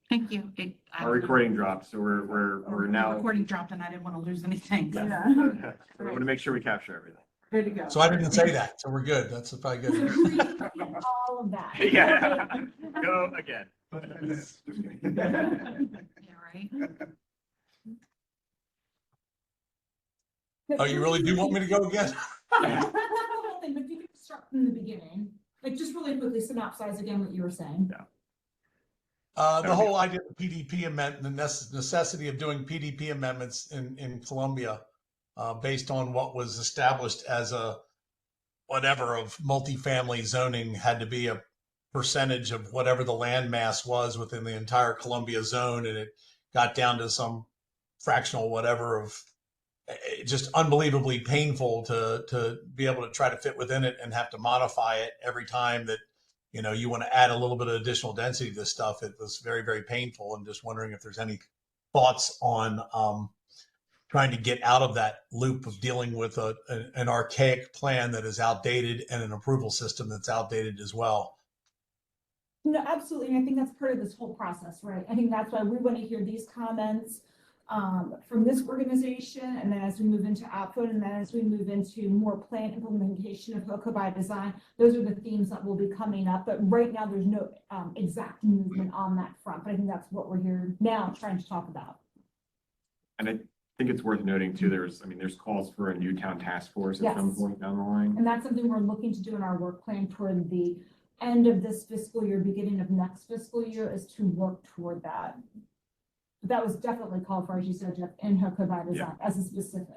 Thank you. Our recording dropped, so we're now. Recording dropped and I didn't want to lose anything. Yeah. We want to make sure we capture everything. Good to go. So I didn't say that, so we're good. That's probably good. All of that. Yeah. Go again. Yeah, right. Oh, you really do want me to go again? But if you could start from the beginning, like just really quickly synopsize again what you were saying. The whole idea of PDP amendment, the necessity of doing PDP amendments in Columbia, based on what was established as a whatever of multifamily zoning had to be a percentage of whatever the land mass was within the entire Columbia zone, and it got down to some fractional whatever of just unbelievably painful to be able to try to fit within it and have to modify it every time that you want to add a little bit of additional density to this stuff. It was very, very painful, and just wondering if there's any thoughts on trying to get out of that loop of dealing with an archaic plan that is outdated and an approval system that's outdated as well. No, absolutely. And I think that's part of this whole process, right? I think that's why we want to hear these comments from this organization. And then as we move into output, and then as we move into more plan implementation of HOCO by design, those are the themes that will be coming up. But right now, there's no exact movement on that front. But I think that's what we're here now trying to talk about. And I think it's worth noting too, there's calls for a new town task force at some point down the line. And that's something we're looking to do in our work plan toward the end of this fiscal year, beginning of next fiscal year, is to work toward that. That was definitely called for, as you said, Jeff, in HOCO by design as a specific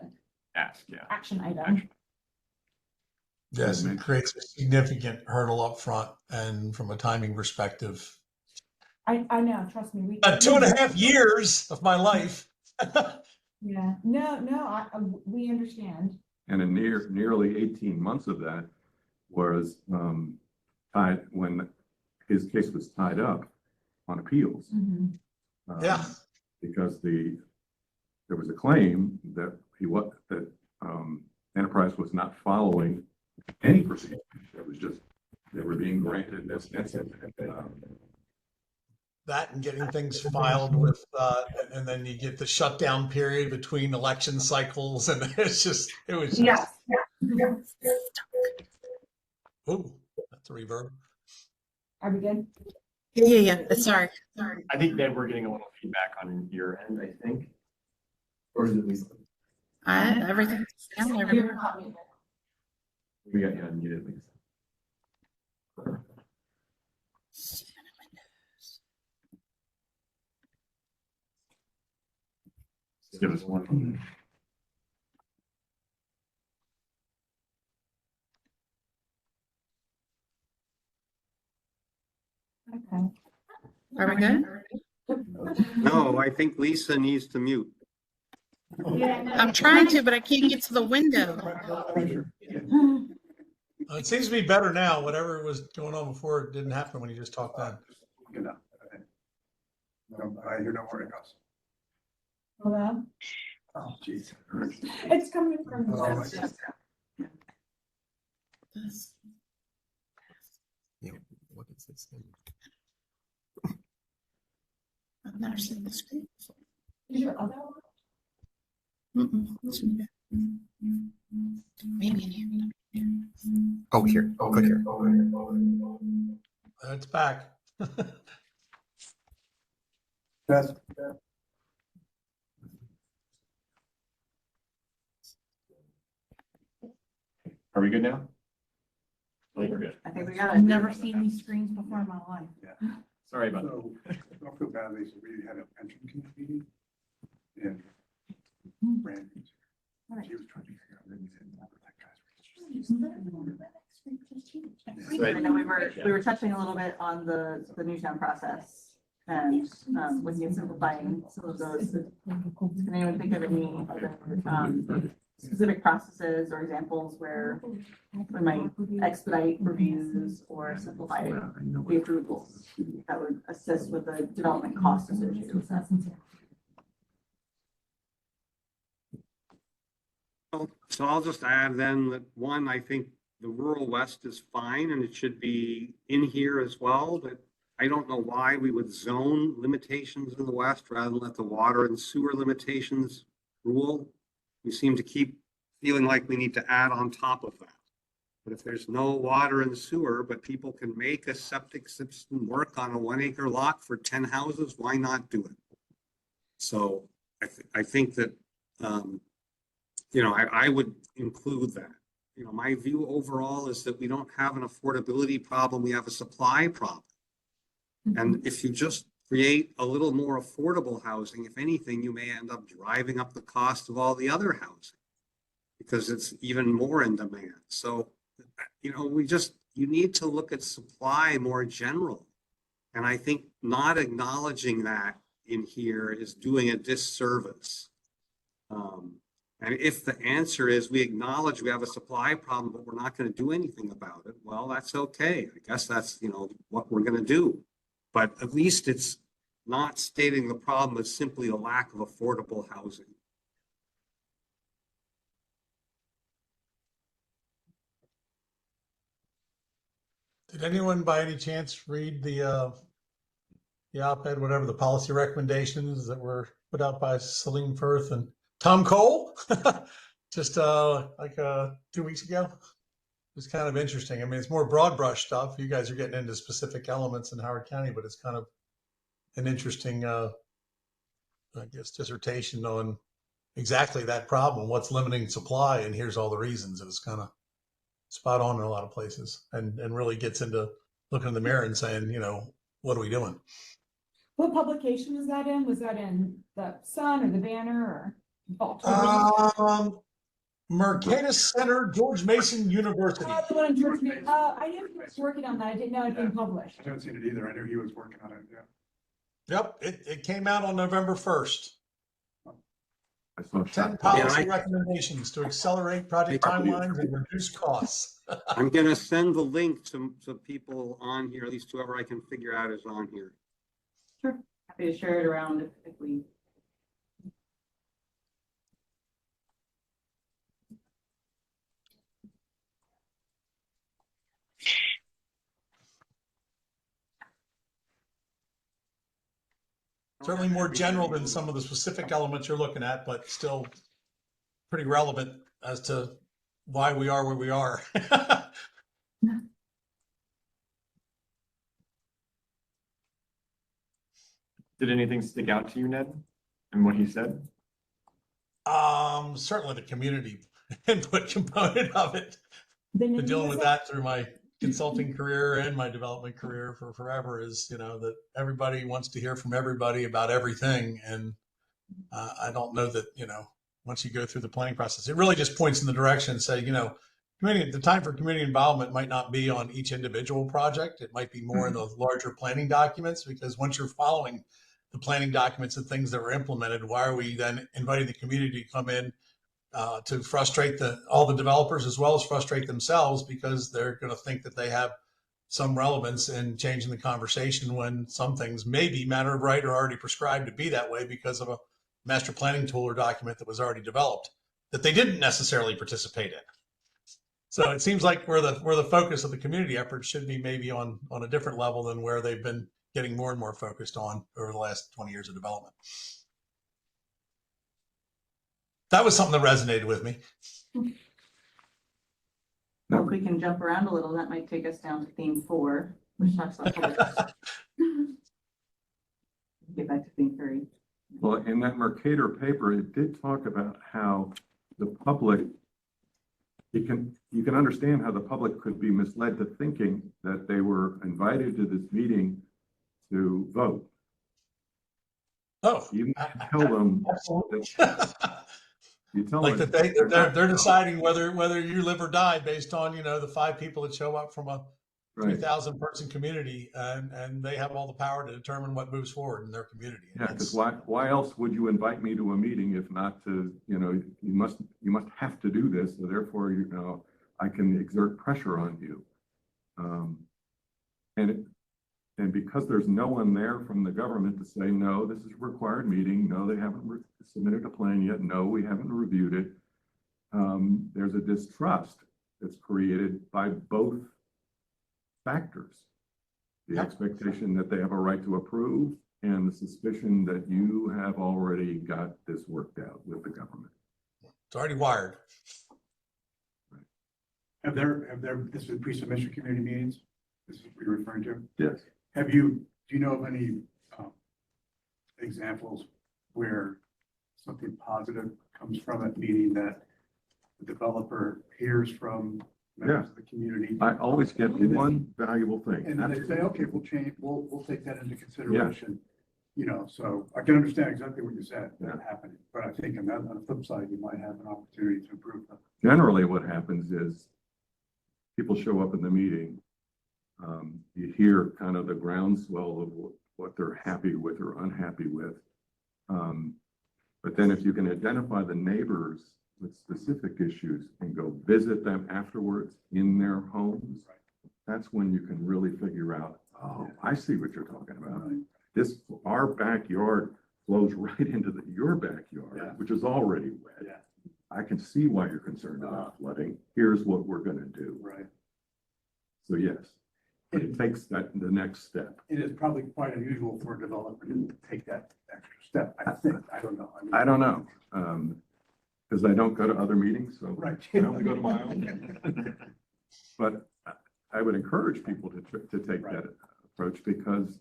action item. Yes, it creates a significant hurdle up front, and from a timing perspective. I know, trust me. 2.5 years of my life. Yeah, no, we understand. And in nearly 18 months of that was tied when his case was tied up on appeals. Yeah. Because there was a claim that Enterprise was not following any procedure. It was just they were being granted this. That and getting things filed with, and then you get the shutdown period between election cycles, and it was just. Oh, that's a reverb. Are we good? Yeah. Sorry. I think that we're getting a little feedback on your end, I think. Or is it Lisa? Everything's down everywhere. We got you unmuted, Lisa. Give us one. Okay. Are we good? No, I think Lisa needs to mute. I'm trying to, but I can't get to the window. It seems to be better now. Whatever was going on before, it didn't happen when you just talked then. I hear no where it goes. Hello? Oh, jeez. It's coming from. What is this thing? I've never seen the screen before. Is your other one? Maybe in here. Oh, here. Oh, here. It's back. Yes. Are we good now? I think we're good. I think we got it. I've never seen these screens before in my life. Yeah. Sorry about that. So, don't feel badly, so we had a pension committee meeting. And Randy, she was trying to figure out where we said, "Not that guy's Right. I know we were touching a little bit on the Newtown process and looking at simplifying some of those. Can anyone think of any other specific processes or examples where we might expedite reviews or simplify the approvals that would assist with the development cost associated with that? So I'll just add then that one, I think the rural west is fine and it should be in here as well, but I don't know why we would zone limitations in the West rather than let the water and sewer limitations rule. We seem to keep feeling like we need to add on top of that. But if there's no water and sewer, but people can make a septic system work on a 1 acre lot for 10 houses, why not do it? So I think that, you know, I would include that. You know, my view overall is that we don't have an affordability problem, we have a supply problem. And if you just create a little more affordable housing, if anything, you may end up driving up the cost of all the other housing because it's even more in demand. So, you know, you need to look at supply more general. And I think not acknowledging that in here is doing a disservice. And if the answer is we acknowledge we have a supply problem, but we're not going to do anything about it, well, that's okay. I guess that's, you know, what we're going to do. But at least it's not stating the problem as simply a lack of affordable housing. Did anyone by any chance read the op-ed, whatever the policy recommendations that were put out by Celine Firth and Tom Cole? Just like 2 weeks ago? It was kind of interesting. I mean, it's more broad brush stuff. You guys are getting into specific elements in Howard County, but it's kind of an interesting, I guess, dissertation on exactly that problem. What's limiting supply? And here's all the reasons. It was kind of spot on in a lot of places and really gets into looking in the mirror and saying, you know, what are we doing? What publication was that in? Was that in the Sun or the Banner or Baltimore? Mercatus Center, George Mason University. The one in George Mason. I knew he was working on that. I didn't know it had been published. I haven't seen it either. I knew he was working on it, yeah. Yep, it came out on November 1st. I saw 10 shot. policy recommendations to accelerate project timelines and reduce costs. I'm going to send the link to people on here, at least whoever I can figure out is on here. Sure. Happy to share it around if we. Certainly more general than some of the specific elements you're looking at, but still pretty relevant as to why we are where we are. Did anything stick out to you, Ned, and what he said? Certainly the community input component of it. Been dealing with that through my consulting career and my development career for forever is, you know, that everybody wants to hear from everybody about everything. And I don't know that, you know, once you go through the planning process, it really just points in the direction and say, you know, the time for community involvement might not be on each individual project. It might be more in the larger planning documents, because once you're following the planning documents and things that were implemented, why are we then inviting the community to come in to frustrate all the developers as well as frustrate themselves, because they're going to think that they have some relevance in changing the conversation when some things may be matter of right or already prescribed to be that way because of a master planning tool or document that was already developed that they didn't necessarily participate in. So it seems like where the focus of the community effort should be maybe on a different level than where they've been getting more and more focused on over the last 20 years of development. That was something that resonated with me. Well, if we can jump around a little, that might take us down to theme 4, which talks about public. Get back to theme 3. Well, in that Mercator paper, it did talk about how the public, you can understand how the public could be misled to thinking that they were invited to this meeting to vote. Oh, You tell them, you tell like them that they're deciding whether you live or die based on, you know, the 5 people that show up from a 3,000 person community, and they have all the power to determine what moves forward in their community. Yeah, because why else would you invite me to a meeting if not to, you know, you must have to do this, so therefore, you know, I can exert pressure on you. And because there's no one there from the government to say, no, this is a required meeting, no, they haven't submitted a plan yet, no, we haven't reviewed it, there's a distrust that's created by both factors. The Yep. expectation that they have a right to approve and the suspicion that you have already got this worked out with the government. It's already wired. Have there, this is pre-submission community meetings, this is what you're referring to? Yes. Do you know of any examples where something positive comes from it, meaning that the developer hears from members of the community? I always get one valuable thing. And then they say, okay, we'll take that into consideration. You know, so I can understand exactly what you said, that happening, but I think on the flip side, you might have an opportunity to improve them. Generally, what happens is people show up in the meeting. You hear kind of the groundswell of what they're happy with or unhappy with. But then if you can identify the neighbors with specific issues and go visit them afterwards in their homes, that's when you can really figure out, oh, I see what you're talking about. Our backyard flows right into your backyard, which is already wet. Yeah. I can see why you're concerned about flooding. Here's what we're gonna do. Right. So yes, but it takes the next step. It is probably quite unusual for a developer to take that extra step, I think. I don't know. I don't know, because I don't go to other meetings, so Right. I only go to my own. But I would encourage people to take that approach because,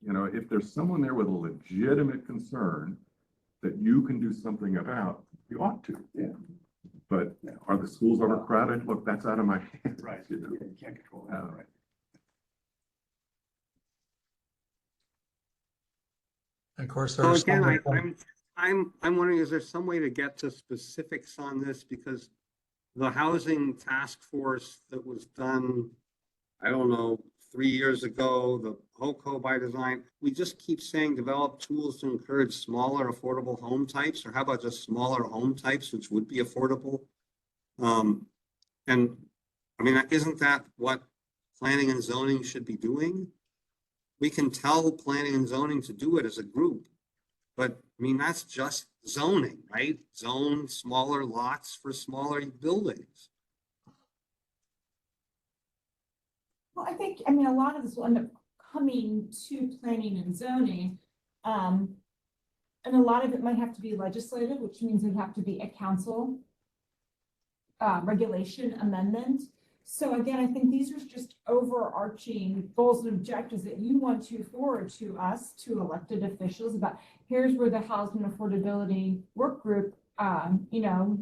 you know, if there's someone there with a legitimate concern that you can do something about, you ought to. Yeah. But are the schools overcrowded? Look, that's out of my hands. Right. You know? You can't control that, right? And of course, So there's. again, I'm wondering, is there some way to get to specifics on this? Because the housing task force that was done, I don't know, 3 years ago, the HOCO by design, we just keep saying develop tools to encourage smaller affordable home types, or how about just smaller home types, which would be affordable? And I mean, isn't that what planning and zoning should be doing? We can tell planning and zoning to do it as a group, but I mean, that's just zoning, right? Zone smaller lots for smaller buildings. Well, I mean, a lot of this will end up coming to planning and zoning. And a lot of it might have to be legislative, which means it'd have to be a council regulation amendment. So again, I think these are just overarching goals and objectives that you want to forward to us, to elected officials, about here's where the housing affordability work group, you know,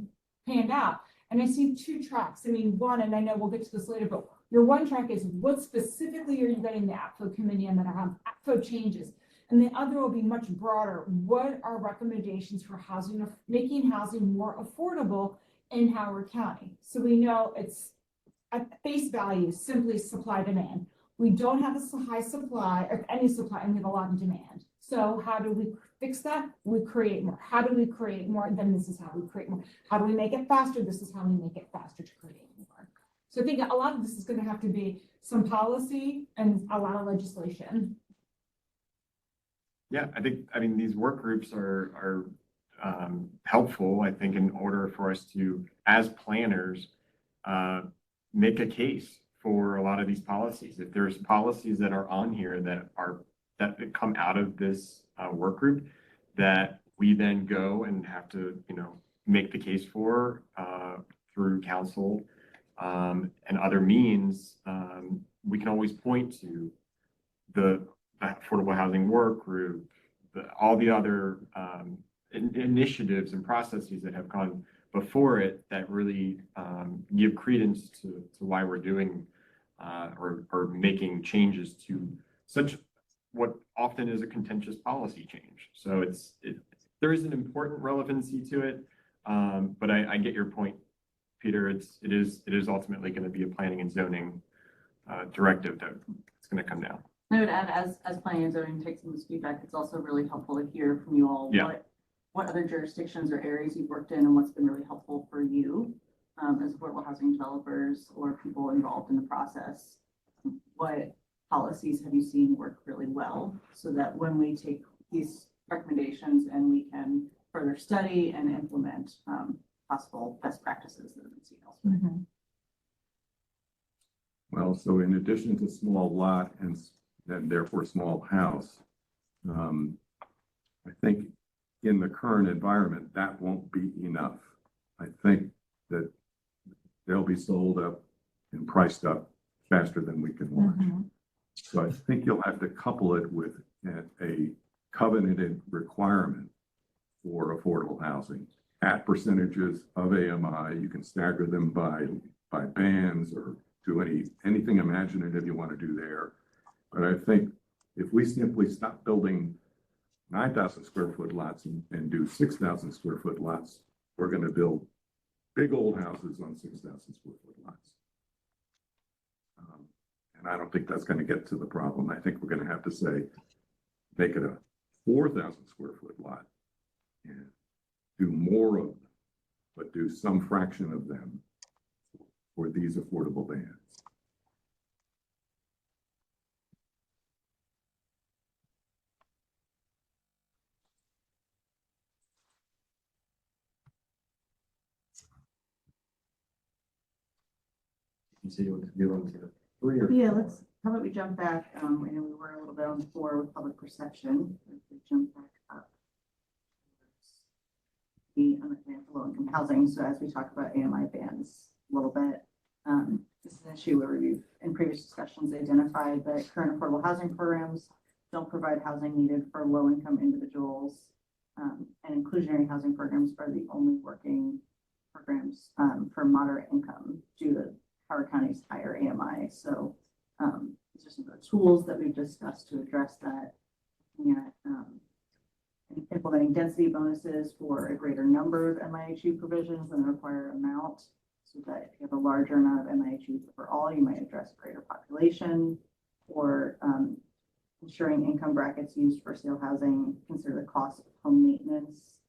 panned out. And I see two tracks. I mean, one, and I know we'll get to this later, but your one track is what specifically are you getting the APFO committee and then have APFO changes. And the other will be much broader. What are recommendations for housing, making housing more affordable in Howard County? So we know it's at face value, simply supply demand. We don't have a high supply or any supply, and we have a lot of demand. So how do we fix that? We create more. How do we create more? Then this is how we create more. How do we make it faster? This is how we make it faster to create more. So I think a lot of this is going to have to be some policy and a lot of legislation. Yeah, I mean, these work groups are helpful, I think, in order for us to, as planners, make a case for a lot of these policies. If there's policies that are on here that come out of this work group that we then go and have to, you know, make the case for through council and other means, we can always point to the affordable housing work group, all the other initiatives and processes that have gone before it that really give credence to why we're doing or making changes to such what often is a contentious policy change. So there is an important relevancy to it, but I get your point, Peter. It is ultimately going to be a planning and zoning directive that it's going to come down. I would add, as planning and zoning takes some of this feedback, it's also really helpful to hear from you all what other jurisdictions or areas you've worked in and what's been really helpful for you as affordable housing developers or people involved in the process. What policies have you seen work really well so that when we take these recommendations and we can further study and implement possible best practices that we've seen elsewhere? Well, so in addition to small lot and and therefore small house. I think in the current environment, that won't be enough. I think that they'll be sold up and priced up faster than we can launch. So I think you'll have to couple it with a covenanted requirement for affordable housing at percentages of AMI. You can stagger them by bands or do anything imaginative you want to do there. But I think if we simply stop building 9,000 square foot lots and do 6,000 square foot lots, we're going to build big old houses on 6,000 square foot lots. And I don't think that's going to get to the problem. I think we're going to have to say, make it a 4,000 square foot lot and do more of them, but do some fraction of them for these affordable bands. You say you want to 3 or? Yeah, how about we jump back, I know we were a little bit on 4 with public perception, if we jump back up. The unmet for low-income housing, so as we talk about AMI bans a little bit, this is an issue where we've, in previous discussions, identified that current affordable housing programs don't provide housing needed for low-income individuals, and inclusionary housing programs are the only working programs for moderate income due to Howard County's higher AMI. So these are some of the tools that we've discussed to address that. Looking at implementing density bonuses for a greater number of MIHU provisions than the required amount, so that if you have a larger amount of MIHUs overall, you might address a greater population, or ensuring income brackets used for sale housing consider the cost of home maintenance.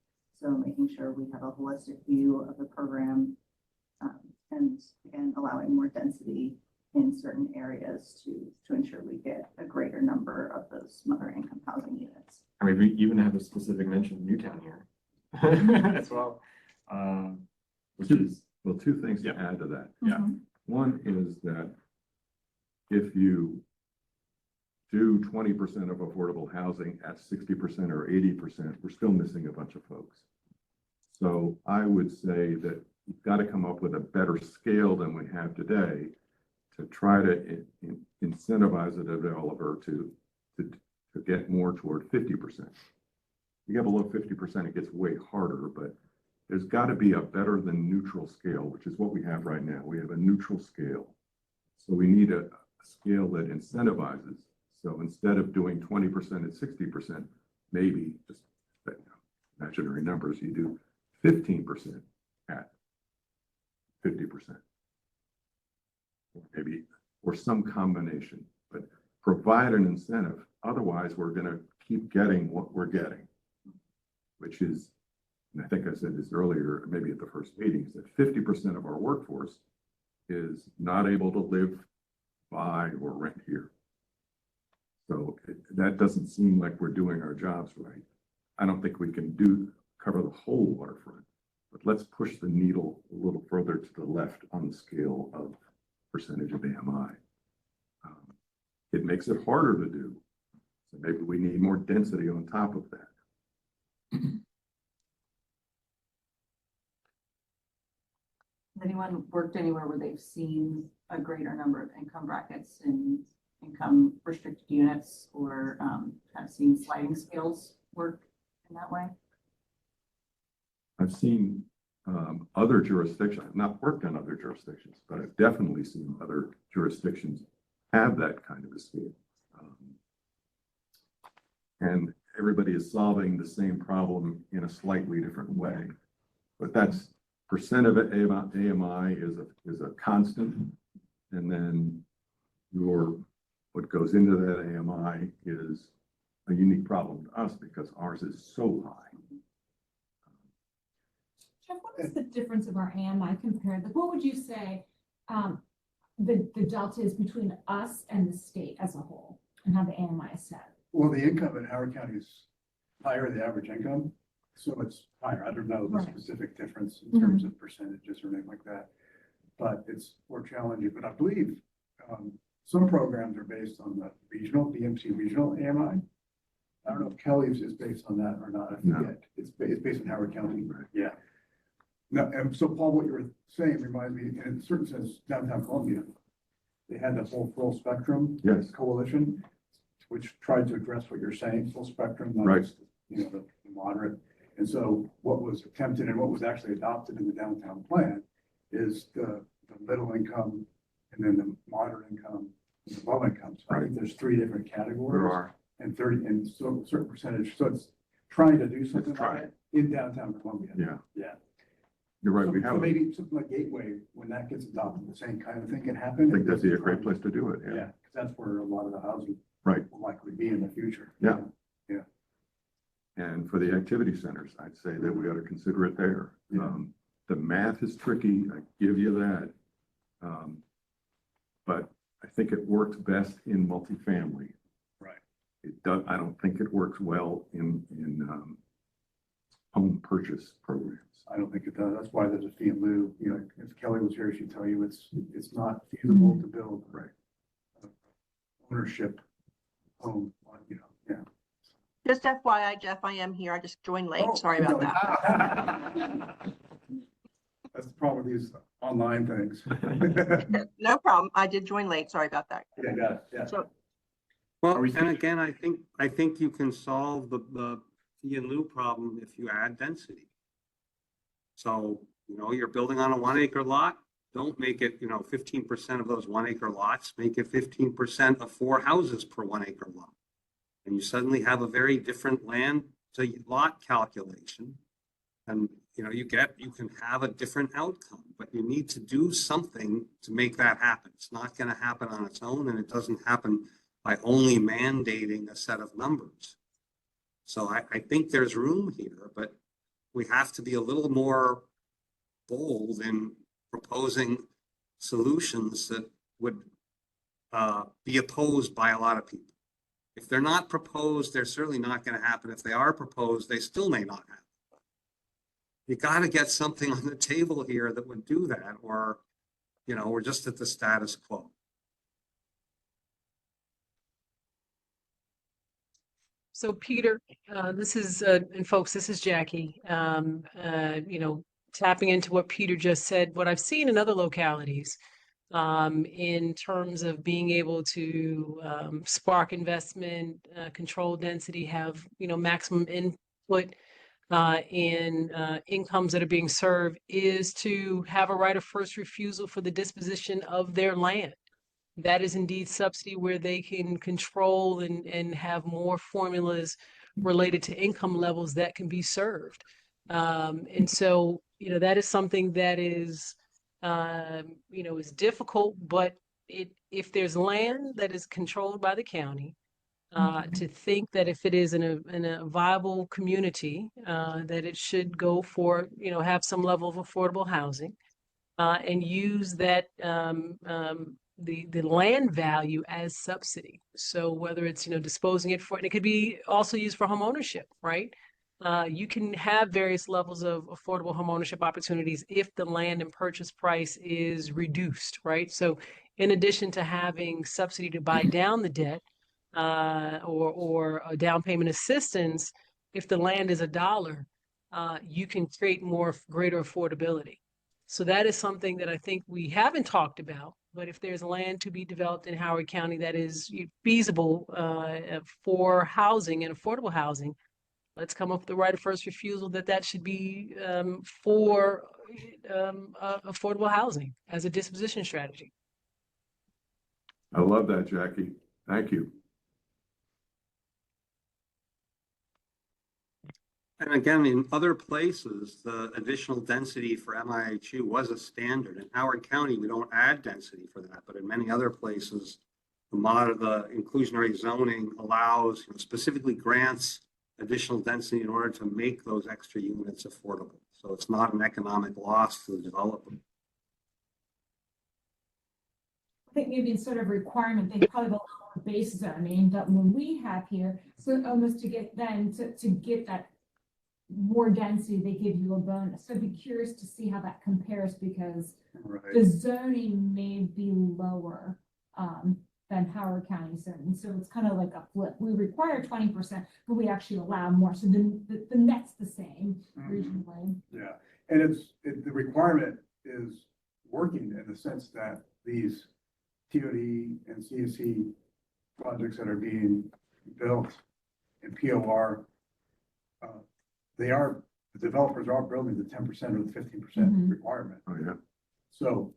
So making sure we have a holistic view of the program, and again, allowing more density in certain areas to ensure we get a greater number of those moderate income housing units. I mean, we even have a specific mention of Newtown here as well, which is, Well, 2 things to Yeah. add to that. Yeah. One is that if you do 20% of affordable housing at 60% or 80%, we're still missing a bunch of folks. So I would say that you've got to come up with a better scale than we have today to try to incentivize a developer to get more toward 50%. You get below 50%, it gets way harder, but there's got to be a better than neutral scale, which is what we have right now. We have a neutral scale. So we need a scale that incentivizes. So instead of doing 20% at 60%, maybe just imaginary numbers, you do 15% at 50%. Maybe, or some combination, but provide an incentive. Otherwise, we're going to keep getting what we're getting, which is, and I think I said this earlier, maybe at the first meetings, that 50% of our workforce is not able to live, buy, or rent here. So that doesn't seem like we're doing our jobs right. I don't think we can cover the whole waterfront, but let's push the needle a little further to the left on the scale of percentage of AMI. It makes it harder to do. So maybe we need more density on top of that. Has anyone worked anywhere where they've seen a greater number of income brackets in income restricted units, or kind of seen sliding scales work in that way? I've seen other jurisdictions, I've not worked on other jurisdictions, but I've definitely seen other jurisdictions have that kind of a scale. And everybody is solving the same problem in a slightly different way. But that's percent of AMI is a constant. And then what goes into that AMI is a unique problem to us because ours is so high. Jeff, what is the difference of our AMI compared, what would you say the delta is between us and the state as a whole, and how the AMI is set? Well, the income in Howard County is higher than the average income, so it's higher. I don't know the Right. specific difference in terms of percentages or anything like that, but it's more challenging. But I believe some programs are based on the regional, BMC regional AMI. I don't know if Kelly's is based on that or not, I No. forget. It's based on Howard County. Right. Yeah. No, and so Paul, what you were saying reminds me, in a certain sense, downtown Columbia, they had the whole full spectrum Yes. coalition, which tried to address what you're saying, full spectrum, not Right. just, the moderate. And so what was attempted and what was actually adopted in the downtown plan is the middle income and then the moderate income, and the low income. So I think there's 3 different categories. There are. And 30, and so a certain percentage, so it's trying to do something trying. like that in downtown Columbia. Yeah. Yeah. You're right. So We so have, I maybe something like Gateway, when that gets adopted, the same kind of thing can happen. think that'd be a great place to do it. Yeah, Yeah. because that's where a lot of the housing Right. will likely be in the future. Yeah. And for the activity centers, I'd say that we ought to consider it there. Yeah. The math is tricky, I give you that. But I think it works best in multifamily. Right. It does, I don't think it works well in home purchase programs. I don't think it does. That's why there's a fee in lieu. If Kelly was here, she'd tell you it's not feasible to build. Right. Ownership home, yeah. Just FYI, Jeff, I am here. I just joined late. Oh, Sorry about that. That's the problem with these online things. No problem. I did join late. Sorry about that. Yeah, got it, yeah. So, Well, Are we and thinking- again, I think you can solve the fee and lieu problem if you add density. So, you're building on a 1 acre lot, don't make it, 15% of those 1 acre lots, make it 15% of 4 houses per 1 acre lot. And you suddenly have a very different land to lot calculation. And, you can have a different outcome, but you need to do something to make that happen. It's not going to happen on its own, and it doesn't happen by only mandating a set of numbers. So I think there's room here, but we have to be a little more bold in proposing solutions that would be opposed by a lot of people. If they're not proposed, they're certainly not going to happen. If they are proposed, they still may not happen. You got to get something on the table here that would do that, or, we're just at the status quo. So Peter, this is, and folks, this is Jackie. Tapping into what Peter just said, what I've seen in other localities in terms of being able to spark investment, control density, have, maximum input in incomes that are being served, is to have a right of first refusal for the disposition of their land. That is indeed subsidy where they can control and have more formulas related to income levels that can be served. And so, that is something that is, is difficult, but if there's land that is controlled by the county, to think that if it is in a viable community, that it should go for, have some level of affordable housing, and use that, the land value as subsidy. So whether it's, disposing it for, and it could be also used for home ownership, right? You can have various levels of affordable home ownership opportunities if the land and purchase price is reduced, right? So in addition to having subsidy to buy down the debt, or a down payment assistance, if the land is $1, you can create greater affordability. So that is something that I think we haven't talked about, but if there's land to be developed in Howard County that is feasible for housing and affordable housing, let's come up with the right of first refusal that should be for affordable housing as a disposition strategy. I love that, Jackie. Thank you. And again, in other places, the additional density for MIHU was a standard. In Howard County, we don't add density for that, but in many other places, the inclusionary zoning allows, specifically grants additional density in order to make those extra units affordable. So it's not an economic loss to the developer. I think maybe instead of requirement, they probably have a lot more base zoning that when we have here, so almost to get that more density, they give you a bonus. So I'd be curious to see how that compares, because Right. the zoning may be lower than Howard County zone. So it's kind of like a flip. We require 20%, but we actually allow more. So the net's the same regionally. Yeah, and the requirement is working in the sense that these TOD and CSC projects that are being built in POR, the developers are building the 10% or the 15% requirement. Oh, yeah. So,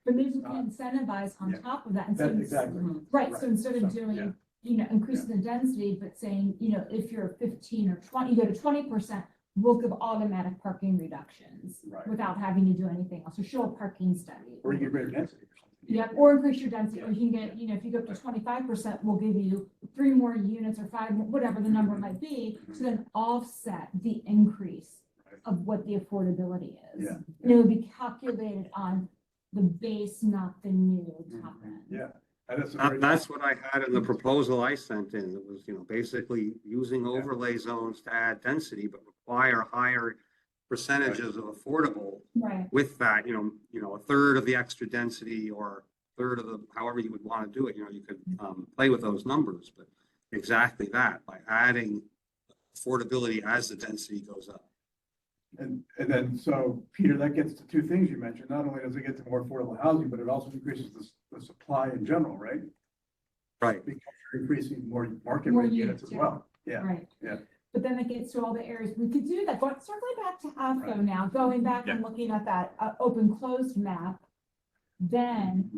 But maybe we can incentivize on yeah. top of that. And so that, exactly. right, so instead of So, yeah. doing, increasing the density, but saying, if you're 15 or 20, you go to 20%, we'll give automatic parking reductions Right. without having to do anything else. So show a parking study. Or you get greater density or something. Yep, or increase your density, or you can get, if you go up to 25%, we'll give you 3 more units or 5, whatever the number might be, to then offset the increase Right. of what the affordability is. Yeah. And it would be calculated on the base, not the new top end. Yeah. And that's a very. That's what I had in the proposal I sent in. It was, basically using overlay zones to add density, but require higher percentages of affordable Right. with that, a third of the extra density or a third of the, however you would want to do it, you could play with those numbers, but exactly that, by adding affordability as the density goes up. And then, so Peter, that gets to two things you mentioned. Not only does it get to more affordable housing, but it also increases the supply in general, right? Right. Because you're increasing more market More rate units units, as yeah. well. Yeah. Right. Yeah. But then it gets to all the areas, we could do that, but circling back to AFO Right. now, going back and Yeah. looking at that open closed map, then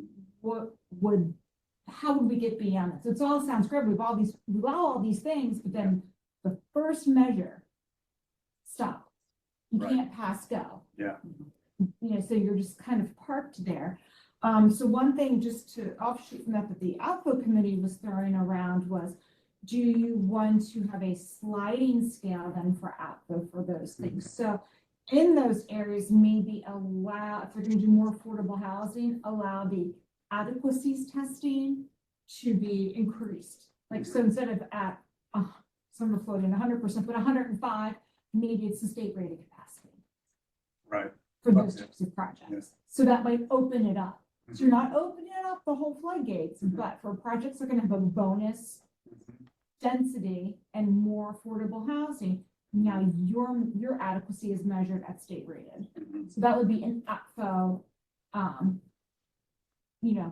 how would we get beyond this? It all sounds great, we've got all these things, but then the first measure, stop. You Right. can't pass go. Yeah. So you're just kind of parked there. So one thing just to offshoot from that the AFO committee was throwing around was, do you want to have a sliding scale then for AFO for those things? So in those areas, maybe allow, if they're going to do more affordable housing, allow the adequacies testing to be increased. Like, so instead of at, some are floating 100%, but 105, maybe it's the state rated capacity Right. for those Okay. types of projects. Yes. So that might open it up. So Mhm. you're not opening up the whole floodgates, Mhm. but for projects that are gonna have a bonus density and more affordable housing, now your adequacy is measured at state rated. Mhm. So that would be an APFO,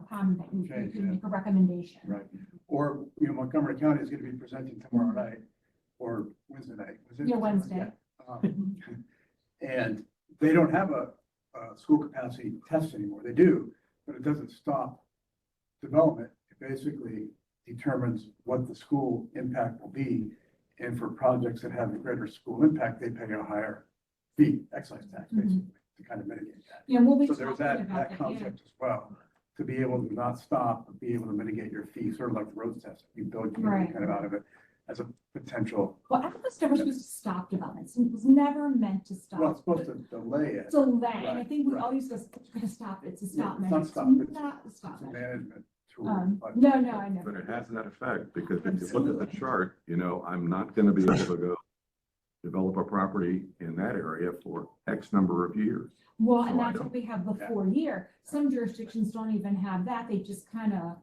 comment that you Okay, can yeah. make a recommendation. Right. Or, Montgomery County is going to be presenting tomorrow night or Wednesday night. Was it? Yeah, Wednesday. Yeah. And they don't have a school capacity test anymore. They do, but it doesn't stop development. It basically determines what the school impact will be. And for projects that have a greater school impact, they pay a higher fee, excise tax, basically, to kind of mitigate that. Yeah, we'll be So there's talking that about that, yeah. concept as well, to be able to not stop, but be able to mitigate your fee, sort of like the roads test. You build Right. kind of out of it as a potential, Well, APFO's never supposed to stop development. It was never meant to stop. well, it's supposed to delay it. Delay, and I Right, think we right. always go, it's gonna stop, it's a Yeah, stop it's measure. not stop, It's it's- not a It's stop a measure. management tool. but- No, I know. But it has that effect, because if you look at the chart, I'm not gonna be able to go develop a property in that area for X number of years. Well, So and I that's don't- what we have the Yeah. 4 year. Some jurisdictions don't even have that. They just kind of,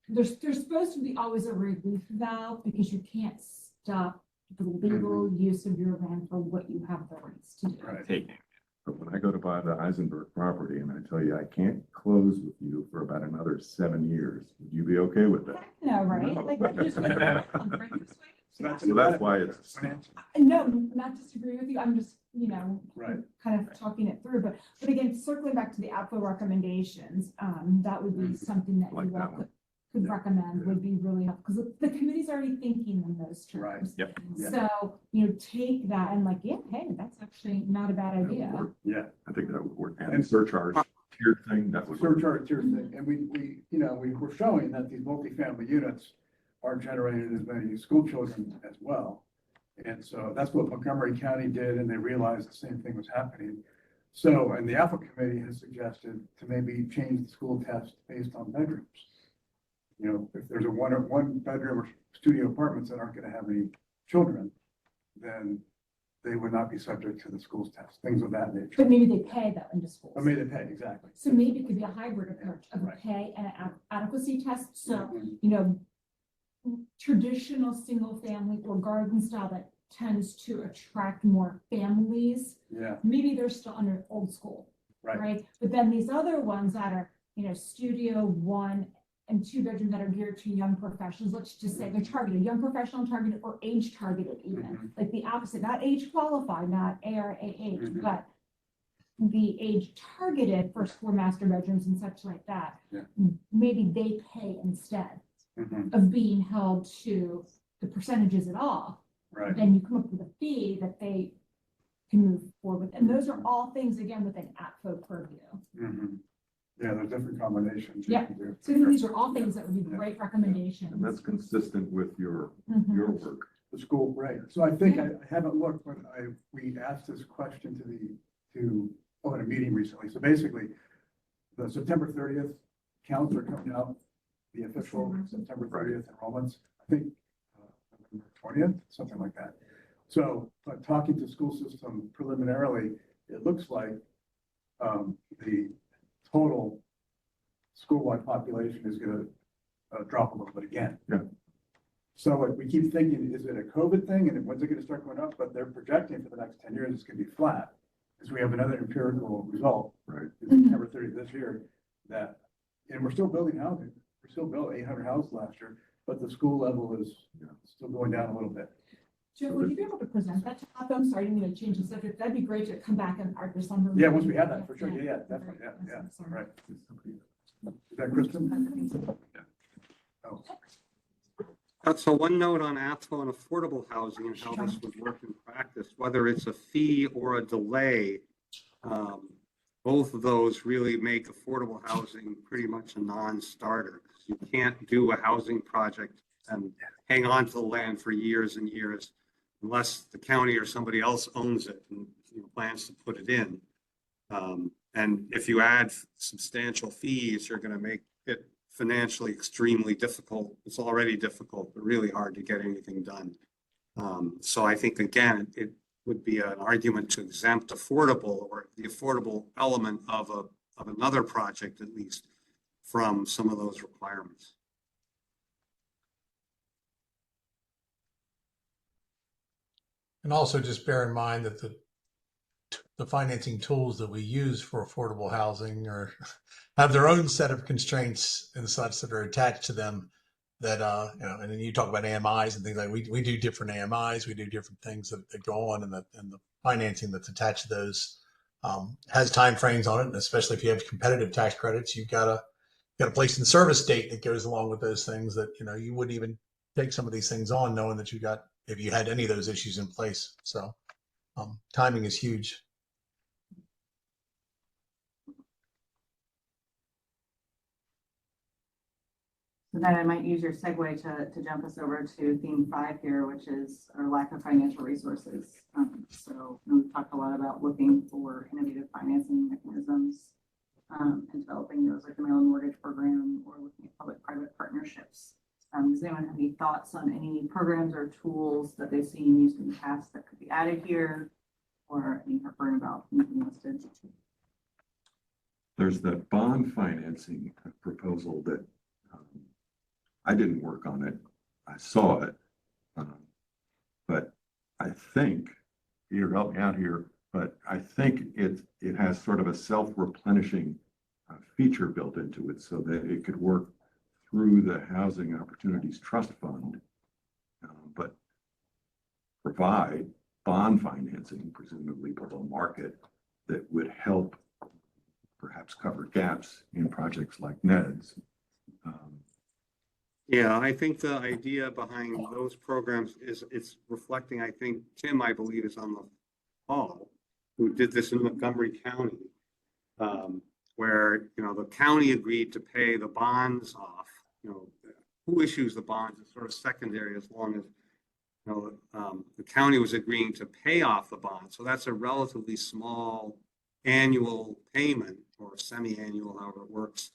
there's supposed to be always a relief valve because you can't stop the legal use of your land for what you have the rights to do. Right. Taking. But when I go to buy the Eisenberg property and I tell you I can't close with you for about another 7 years, would you be okay with that? No, right? No. Like, you just- So that's So that's why it's- financial. No, not disagree with you. I'm just, Right. kind of talking it through. But again, circling back to the APFO recommendations, that would be something that Like you all that one. could Yeah. recommend, would be really helpful. Because the committee's already thinking in those Right. terms. Yep. Yeah. So, take that and like, yeah, hey, that's actually not a bad That would idea. work. Yeah. I think that would work. And And- surcharge tiered thing, that would work. Surcharge tier thing, and we're showing that these multifamily units are generating as many school children as well. And so that's what Montgomery County did, and they realized the same thing was happening. So, and the Alpha Committee has suggested to maybe change the school test based on bedrooms. If there's a one bedroom or studio apartments that aren't gonna have any children, then they would not be subject to the school's test, things of that nature. But maybe they pay that into schools. Or may they pay, exactly. So maybe it could be a hybrid approach of a Right. pay and an adequacy test. So, Mhm. you know, traditional single family or garden style that tends to attract more families, Yeah, maybe they're still under old school, right. right? But then these other ones that are, you know, studio 1 and 2 bedroom that are geared to young professionals, let's just say they're targeted, young professional targeted or age targeted even, Mhm. like the opposite, not age qualified, not ARAH, Mhm. but the age targeted for 4 master bedrooms and such like that. Yeah. Maybe they pay instead Mhm. of being held to the percentages at all. Right. Then you come up with a fee that they can move forward with. And those are all things, again, within APFO purview. Mhm. Yeah, there's different combinations. you Yeah. can do. So I think these are all things that would be great recommendations. And that's consistent with your Mhm. work. The school, right. So I think I haven't looked, but we asked this question at a meeting recently. So basically, the September 30th counts are coming out, the official September 30th enrollments, I think, November 20th, something like that. So, but talking to school system preliminarily, it looks like the total school-wide population is going to drop a little bit again. Yeah. So we keep thinking, is it a COVID thing and when's it going to start going up? But they're projecting for the next 10 years, it's going to be flat. Because we have another empirical result, Right. September 30th this year, that, and we're still building housing. We still built 800 houses last year, but the school level is still going down a little bit. Joe, would you be able to present that to APFO? I'm sorry, I didn't mean to change the subject. That'd be great to come back in our December. Yeah, once we meeting. have that, for sure. Yeah, definitely. Yeah, right. Is that Kristen? Oh. So one note on APFO and affordable housing and how this would work in practice, whether it's a fee or a delay, both of those really make affordable housing pretty much a non-starter. You can't do a housing project and hang on to the land for years and years unless the county or somebody else owns it and plans to put it in. And if you add substantial fees, you're going to make it financially extremely difficult. It's already difficult, but really hard to get anything done. So I think, again, it would be an argument to exempt affordable or the affordable element of another project, at least, from some of those requirements. And also just bear in mind that the financing tools that we use for affordable housing have their own set of constraints and such that are attached to them that, and then you talk about AMIs and things like we do different AMIs, we do different things that go on, and the financing that's attached to those has timeframes on it. And especially if you have competitive tax credits, you've got a place in service date that goes along with those things that, you wouldn't even take some of these things on knowing that if you had any of those issues in place. So timing is huge. So then I might use your segue to jump us over to theme 5 here, which is our lack of financial resources. So we've talked a lot about looking for innovative financing mechanisms and developing those like the mail-in mortgage program or looking at public-private partnerships. Does anyone have any thoughts on any programs or tools that they've seen used in the past that could be added here, or any heartburn about anything listed? There's that bond financing proposal that I didn't work on it. I saw it. But I think, you help me out here, but I think it has sort of a self-replenishing feature built into it so that it could work through the Housing Opportunities Trust Fund, but provide bond financing, presumably below market, that would help perhaps cover gaps in projects like NEDS. Yeah, I think the idea behind those programs is it's reflecting, I think, Tim, I believe, is on the call, who did this in Montgomery County, where, the county agreed to pay the bonds off. Who issues the bonds is sort of secondary as long as, the county was agreeing to pay off the bond. So that's a relatively small annual payment or semi-annual, however it works,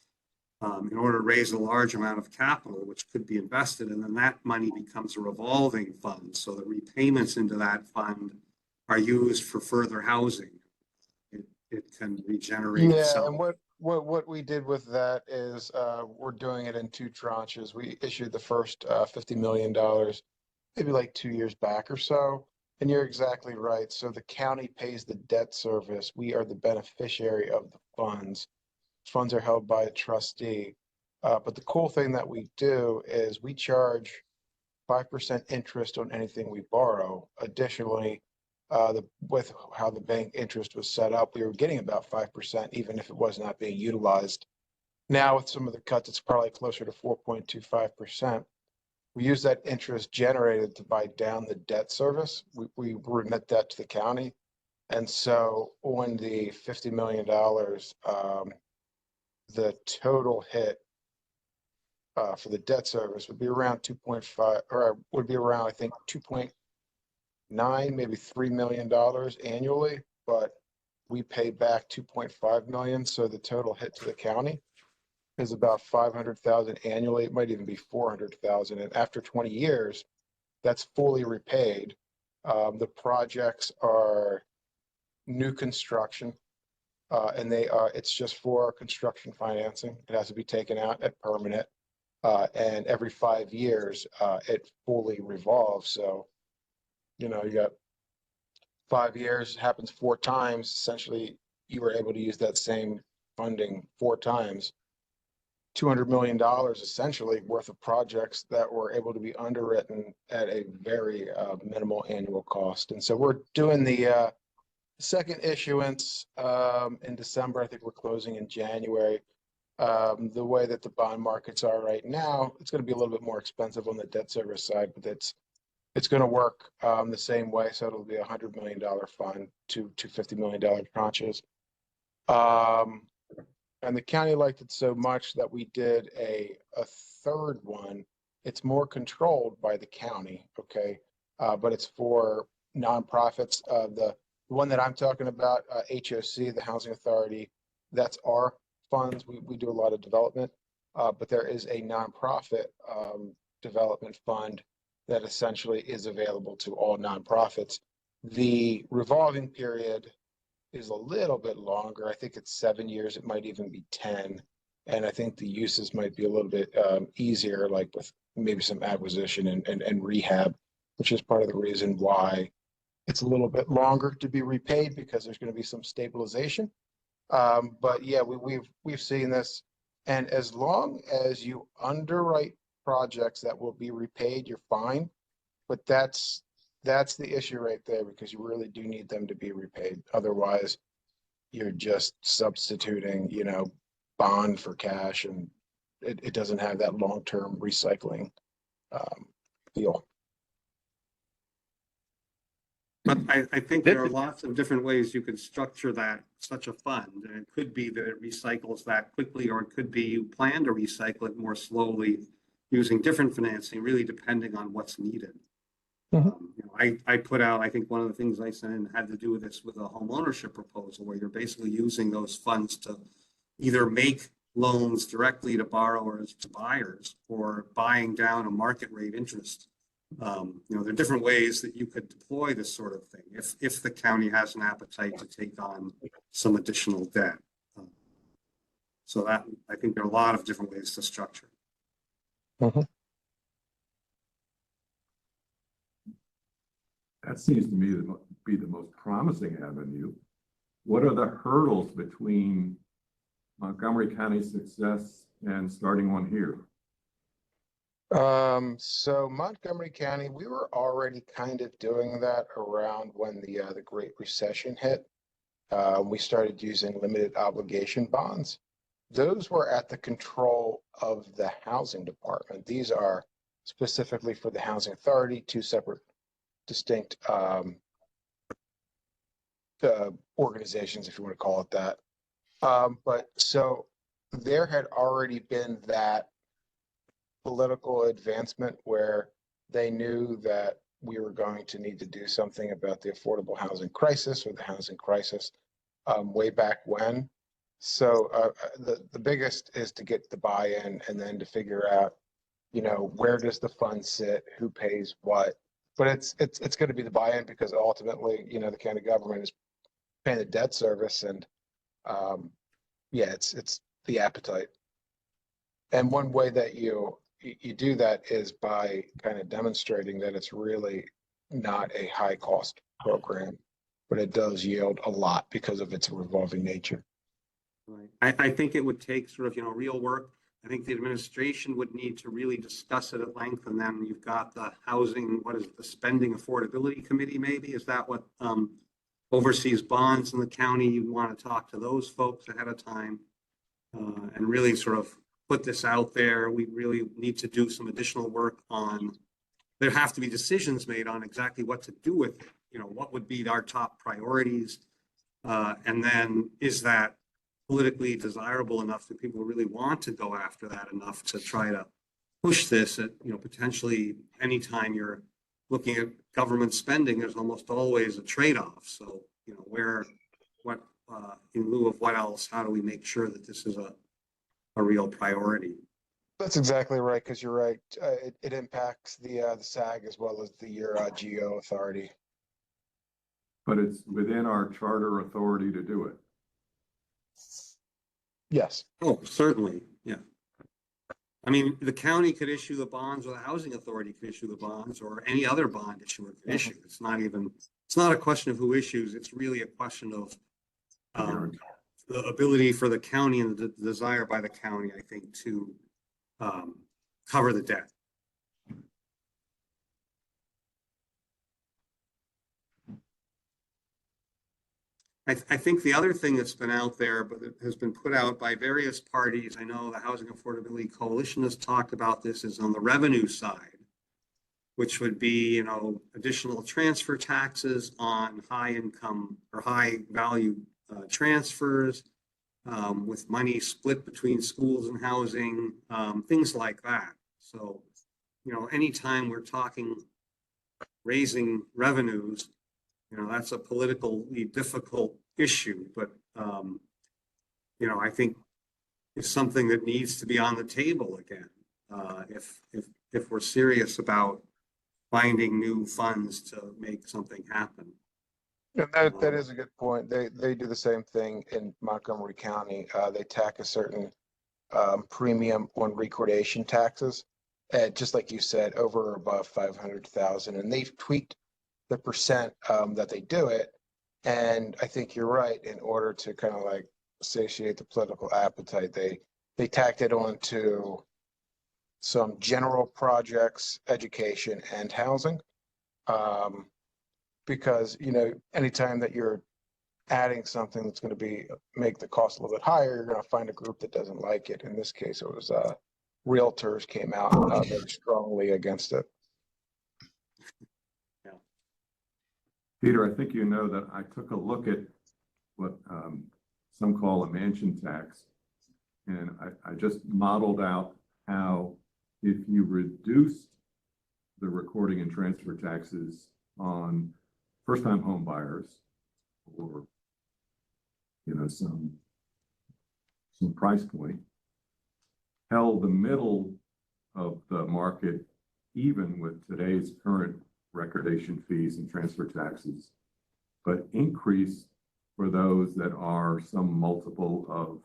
in order to raise a large amount of capital, which could be invested. And then that money becomes a revolving fund. So the repayments into that fund are used for further housing. It can regenerate Yeah, itself. and what we did with that is we're doing it in two tranches. We issued the first $50 million, maybe like 2 years back or so. And you're exactly right. So the county pays the debt service. We are the beneficiary of the funds. Funds are held by a trustee. But the cool thing that we do is we charge 5% interest on anything we borrow. Additionally, with how the bank interest was set up, we were getting about 5%, even if it was not being utilized. Now, with some of the cuts, it's probably closer to 4.25%. We use that interest generated to buy down the debt service. We remit that to the county. And so when the $50 million, the total hit for the debt service would be around 2.5, or would be around, I think, 2.9, maybe $3 million annually, but we pay back 2.5 million. So the total hit to the county is about 500,000 annually. It might even be 400,000. And after 20 years, that's fully repaid. The projects are new construction, and it's just for construction financing. It has to be taken out at permanent. And every 5 years, it fully revolves. So, you got 5 years, happens 4 times. Essentially, you were able to use that same funding 4 times. $200 million essentially worth of projects that were able to be underwritten at a very minimal annual cost. And so we're doing the second issuance in December. I think we're closing in January. The way that the bond markets are right now, it's going to be a little bit more expensive on the debt service side, but it's going to work the same way. So it'll be a $100 million fund, two $50 million tranches. And the county liked it so much that we did a third one. It's more controlled by the county, okay? But it's for nonprofits. The one that I'm talking about, HOC, the Housing Authority, that's our funds. We do a lot of development, but there is a nonprofit development fund that essentially is available to all nonprofits. The revolving period is a little bit longer. I think it's 7 years. It might even be 10. And I think the uses might be a little bit easier, like with maybe some acquisition and rehab, which is part of the reason why it's a little bit longer to be repaid, because there's going to be some stabilization. But yeah, we've seen this. And as long as you underwrite projects that will be repaid, you're fine. But that's the issue right there, because you really do need them to be repaid. Otherwise, you're just substituting, bond for cash, and it doesn't have that long-term recycling feel. But I think there are lots of different ways you could structure such a fund. And it could be that it recycles that quickly, or it could be you plan to recycle it more slowly using different financing, really depending on what's needed. I put out, I think one of the things I sent in had to do with this, with a home ownership proposal, where you're basically using those funds to either make loans directly to borrowers, to buyers, or buying down a market rate interest. There are different ways that you could deploy this sort of thing if the county has an appetite to take on some additional debt. So that, I think there are a lot of different ways to structure. That seems to me to be the most promising avenue. What are the hurdles between Montgomery County's success and starting one here? So Montgomery County, we were already kind of doing that around when the Great Recession hit. We started using limited obligation bonds. Those were at the control of the housing department. These are specifically for the Housing Authority, 2 separate distinct organizations, if you want to call it that. But so there had already been that political advancement where they knew that we were going to need to do something about the affordable housing crisis, or the housing crisis, way back when. So the biggest is to get the buy-in, and then to figure out, where does the fund sit, who pays what, But it's going to be the buy-in because ultimately, you know, the county government is paying the debt service and, yeah, it's the appetite. And one way that you do that is by kind of demonstrating that it's really not a high cost program, but it does yield a lot because of its revolving nature. Right. I think it would take sort of, you know, real work. I think the administration would need to really discuss it at length. And then you've got the housing, what is it, the spending affordability committee, maybe? Is that what oversees bonds in the county? You want to talk to those folks ahead of time and really sort of put this out there. We really need to do some additional work on, there have to be decisions made on exactly what to do with it. You know, what would be our top priorities? And then is that politically desirable enough that people really want to go after that enough to try to push this at, you know, potentially anytime you're looking at government spending, there's almost always a trade-off. So, you know, what, in lieu of what else, how do we make sure that this is a real priority? That's exactly right, because you're right. It impacts the SAG as well as the GO authority. But it's within our charter authority to do it. Yes. Oh, certainly, yeah. I mean, the county could issue the bonds, or the housing authority could issue the bonds, or any other bond issuer could issue. It's not a question of who issues. It's really a question of the ability for the county and the desire by the county, I think, to cover the debt. I think the other thing that's been out there, but it has been put out by various parties, I know the Housing Affordability Coalition has talked about this, is on the revenue side, which would be, you know, additional transfer taxes on high income or high value transfers, with money split between schools and housing, things like that. So, you know, anytime we're talking raising revenues, you know, that's a politically difficult issue, but, you know, I think it's something that needs to be on the table again. If we're serious about finding new funds to make something happen. And that is a good point. They do the same thing in Montgomery County. They tack a certain premium on recordation taxes, just like you said, over or above 500,000, and they've tweaked the percent that they do it. And I think you're right. In order to kind of like satiate the political appetite, they tacked it on to some general projects, education, and housing. Because, you know, anytime that you're adding something that's going to make the cost a little bit higher, you're going to find a group that doesn't like it. In this case, it was realtors came out very strongly against it. Peter, I think you know that I took a look at what some call a mansion tax, and I just modeled out how if you reduced the recording and transfer taxes on first-time home buyers, or, you know, some price point, held the middle of the market even with today's current recordation fees and transfer taxes, but increased for those that are some multiple of,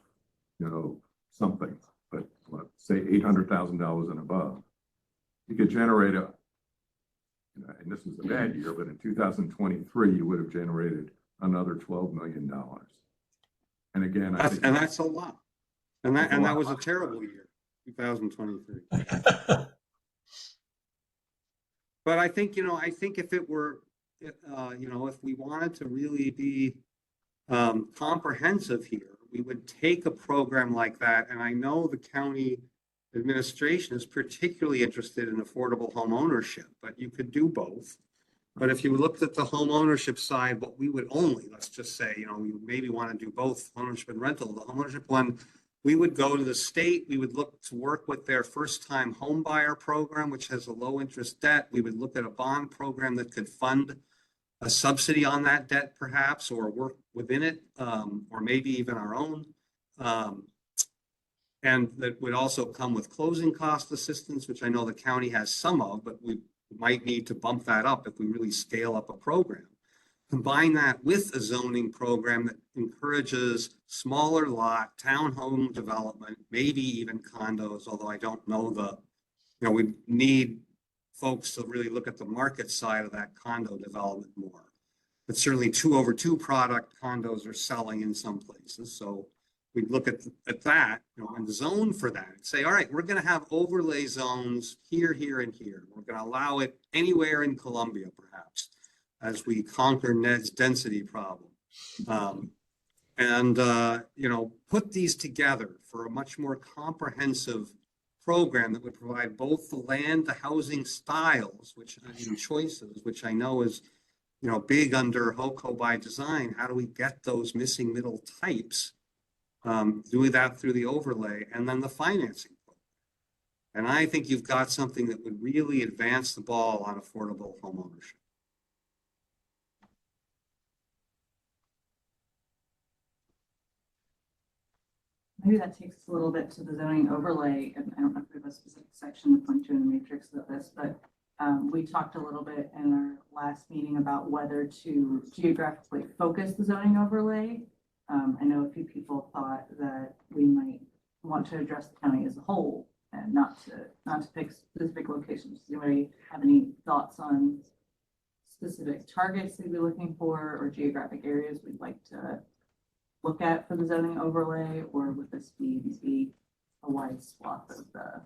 you know, something, but let's say $800,000 and above. You could generate and this was a bad year, but in 2023, you would have generated another $12 million. And again, and that's a lot. And that was a terrible year, 2023. But I think, you know, if it were, you know, if we wanted to really be comprehensive here, we would take a program like that. And I know the county administration is particularly interested in affordable home ownership, but you could do both. But if you looked at the home ownership side, what we would only, let's just say, you know, you maybe want to do both ownership and rental. The home ownership one, we would go to the state. We would look to work with their first-time home buyer program, which has a low interest debt. We would look at a bond program that could fund a subsidy on that debt, perhaps, or work within it, or maybe even our own. And that would also come with closing cost assistance, which I know the county has some of, but we We might need to bump that up if we really scale up a program. Combine that with a zoning program that encourages smaller lot, townhome development, maybe even condos, although I don't know we need folks to really look at the market side of that condo development more. But certainly 2/2 product condos are selling in some places. So we'd look at that, and zone for that and say, all right, we're going to have overlay zones here, here, and here. We're going to allow it anywhere in Columbia, perhaps, as we conquer Ned's density problem. Put these together for a much more comprehensive program that would provide both the land to housing styles, choices, which I know is, big under HOCO by design. How do we get those missing middle types? Doing that through the overlay and then the financing program. And I think you've got something that would really advance the ball on affordable homeownership. Maybe that takes us a little bit to the zoning overlay, and I don't know if we have a specific section to point to in the matrix of this, but we talked a little bit in our last meeting about whether to geographically focus the zoning overlay. I know a few people thought that we might want to address the county as a whole and not to pick specific locations. Does anybody have any thoughts on specific targets they'd be looking for or geographic areas we'd like to look at for the zoning overlay, or would this be a wide swath of the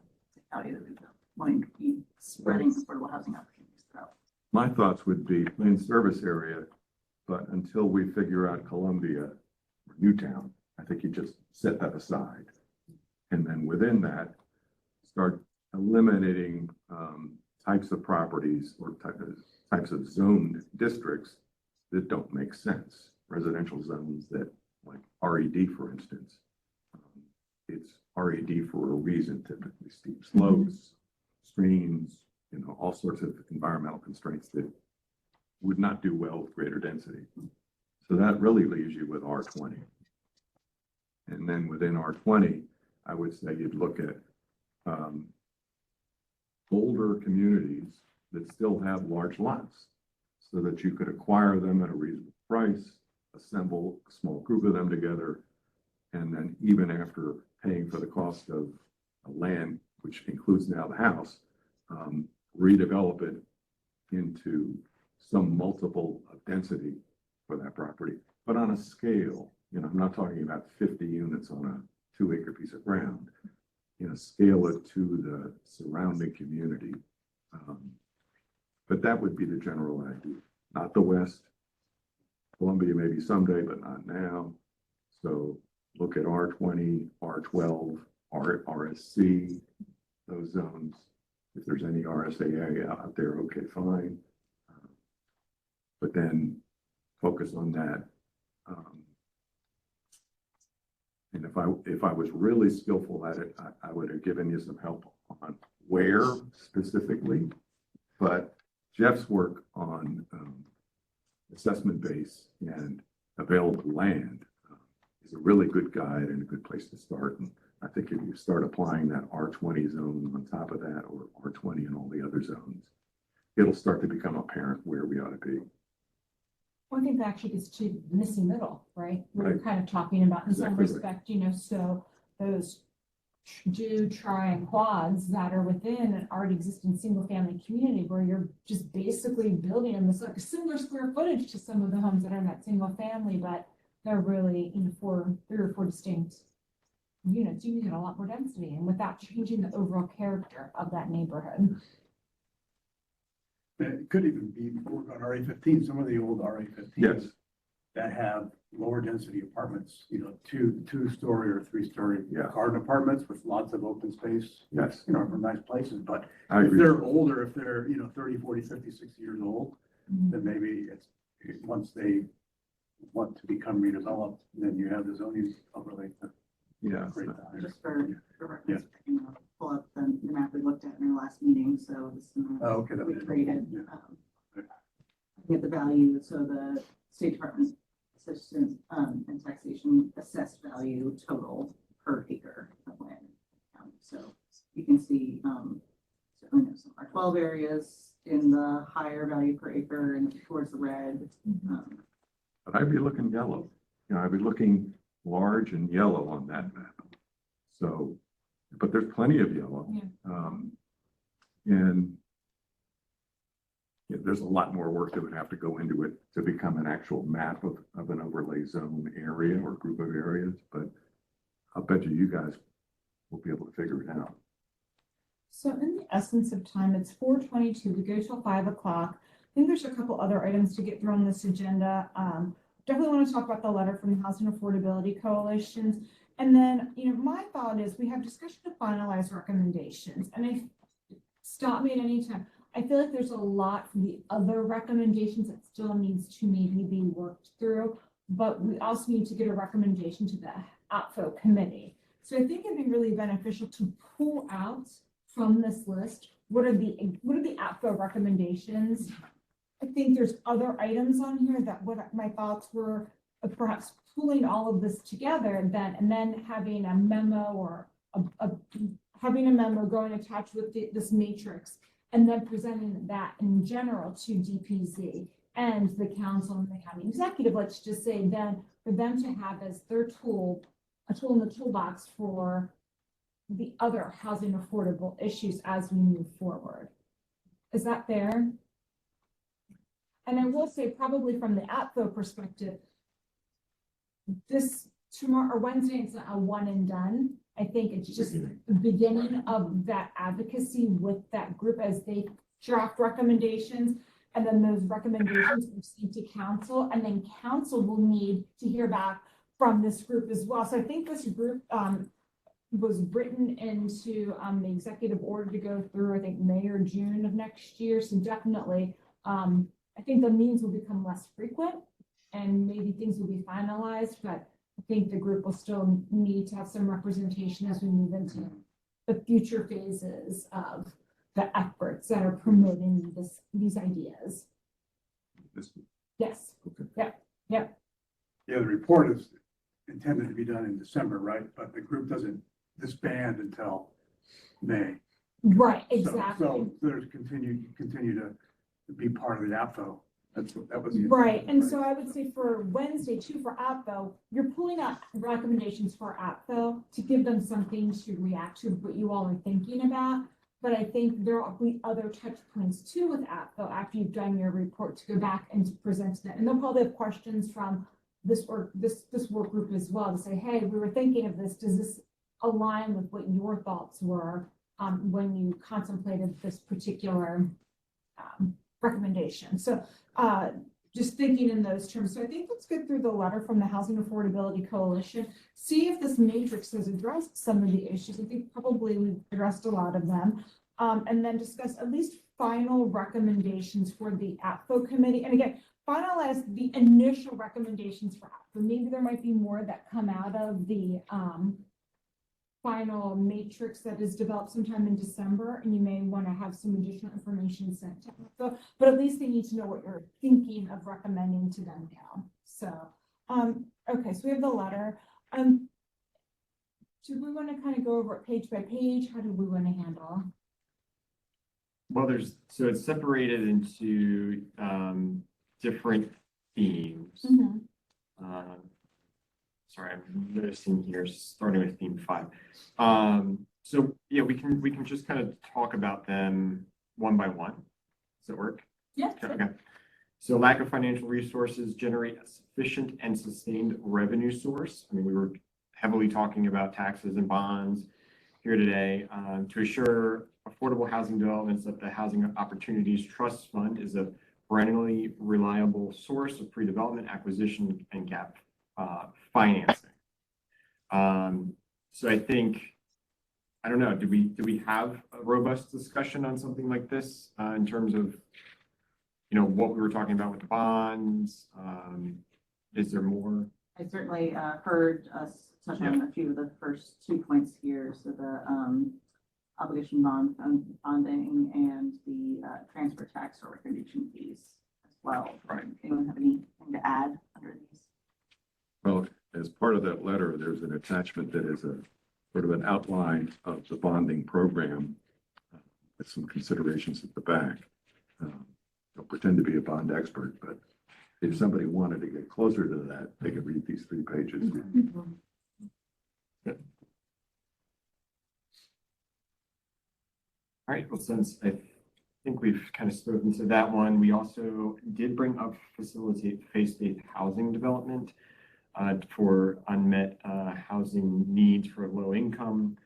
county that we've wanting to be spreading affordable housing opportunities throughout? My thoughts would be plain service area, but until we figure out Columbia or Newtown, I think you just set that aside. And then within that, start eliminating types of properties or types of zoned districts that don't make sense. Residential zones that, like RED, for instance, it's RED for a reason, typically steep slopes, streams, all sorts of environmental constraints that would not do well with greater density. So that really leaves you with R20. And then within R20, I would say you'd look at older communities that still have large lots so that you could acquire them at a reasonable price, assemble a small group of them together, and then even after paying for the cost of land, which includes now the house, redevelop it into some multiple of density for that property, but on a scale. I'm not talking about 50 units on a 2-acre piece of ground. Scale it to the surrounding community. But that would be the general idea, not the West. Columbia maybe someday, but not now. So look at R20, R12, RSC, those zones. If there's any RSA area out there, okay, fine. But then focus on that. And if I was really skillful at it, I would have given you some help on where specifically. But Jeff's work on assessment base and available land is a really good guide and a good place to start. And I think if you start applying that R20 zone on top of that, or R20 and all the other zones, it'll start to become apparent where we ought to be. Well, I think that actually gets to the missing middle, right? We're Right. kind of talking about in some Exactly right. respect, so those tri and quads that are within an already existing single family community where you're just basically building them. It's like a similar square footage to some of the homes that are in that single family, but they're really in 3 or 4 distinct units. You get a lot more density and without changing the overall character of that neighborhood. It could even be work on RA15, some of the old RA15s. Yes. That have lower density apartments, 2-story or 3-story Yeah. garden apartments with lots of open space. Yes. For nice places, but I if agree. they're older, if they're, 30, 40, 50, 60 years old, Mhm. then maybe once they want to become redeveloped, then you have the zoning overlay to Yeah. create that. Just for reference, pull up the map we looked at in our last meeting, so this is Oh, okay. That we was created. Yeah. Get the value, so the State Department Assistance and Taxation assessed value total per acre of land in the county. So you can see certainly there's some R12 areas in the higher value per acre and towards the red. But I'd be looking yellow. I'd be looking large and yellow on that map. So, but there's plenty of yellow. Yeah. And there's a lot more work that would have to go into it to become an actual map of an overlay zone area or group of areas, but I'll bet you guys will be able to figure it out. So in the essence of time, it's 4:22. We go till 5 o'clock. I think there's a couple other items to get through on this agenda. Definitely want to talk about the letter from the Housing Affordability Coalitions. And then, my thought is we have discussion to finalize recommendations. And if stop me at any time. I feel like there's a lot from the other recommendations that still needs to maybe be worked through, but we also need to get a recommendation to the APFO committee. So I think it'd be really beneficial to pull out from this list, what are the APFO recommendations? I think there's other items on here that what my thoughts were of perhaps pulling all of this together and then having a memo or having a memo going attached with this matrix and then presenting that in general to DPZ and the council and the county executive, let's just say then for them to have as their tool, a tool in the toolbox for the other housing affordable issues as we move forward. Is that fair? And I will say probably from the APFO perspective, this tomorrow or Wednesday, it's not a one and done. I think it's just the beginning of that advocacy with that group as they draft recommendations. And then those recommendations will sent to council, and then council will need to hear back from this group as well. So I think this group was written into the executive order to go through, I think, May or June of next year. So definitely, I think the meetings will become less frequent and maybe things will be finalized, but I think the group will still need to have some representation as we move into the future phases of the efforts that are promoting these ideas. Yes. Okay. Yep. Yep. Yeah, the report is intended to be done in December, right? But the group doesn't disband until May. Right. So- Exactly. So there's continue to be part of the APFO. That was. the Right, intention, and so I would say for Wednesday too, for APFO, you're pulling out recommendations for APFO to give them something to react to what you all are thinking about. But I think there will be other touch points too with APFO after you've done your report to go back and to present that. And they'll probably have questions from this work group as well to say, hey, we were thinking of this. Does this align with what your thoughts were when you contemplated this particular recommendation? So just thinking in those terms. So I think let's get through the letter from the Housing Affordability Coalition, see if this matrix has addressed some of the issues. I think probably we've addressed a lot of them. And then discuss at least final recommendations for the APFO committee. And again, finalize the initial recommendations for APFO. Maybe there might be more that come out of the final matrix that is developed sometime in December, and you may want to have some additional information sent to them. But at least they need to know what you're thinking of recommending to them now. So, okay, so we have the letter. Do we want to kind of go over it page by page? How do we want to handle? Well, so it's separated into different themes. Sorry, I'm noticing here, starting with theme 5. So yeah, we can just kind of talk about them one by one. Does that work? Yes. Okay. So lack of financial resources generate a sufficient and sustained revenue source. I mean, we were heavily talking about taxes and bonds here today. To assure affordable housing developments, that the Housing Opportunities Trust Fund is a perennially reliable source of pre-development acquisition and gap financing. So I think, I don't know, do we have a robust discussion on something like this in terms of, what we were talking about with the bonds? Is there more? I certainly heard us touch on a few of the first 2 points here. So the obligation bonding and the transfer tax or recognition fees as well. Right. Anyone have anything to add under these? Well, as part of that letter, there's an attachment that is a sort of an outline of the bonding program with some considerations at the back. Don't pretend to be a bond expert, but if somebody wanted to get closer to that, they could read these 3 pages. All right, well, since I think we've kind of spoken to that one, we also did bring up facilitate faith-based housing development for unmet housing needs for low income.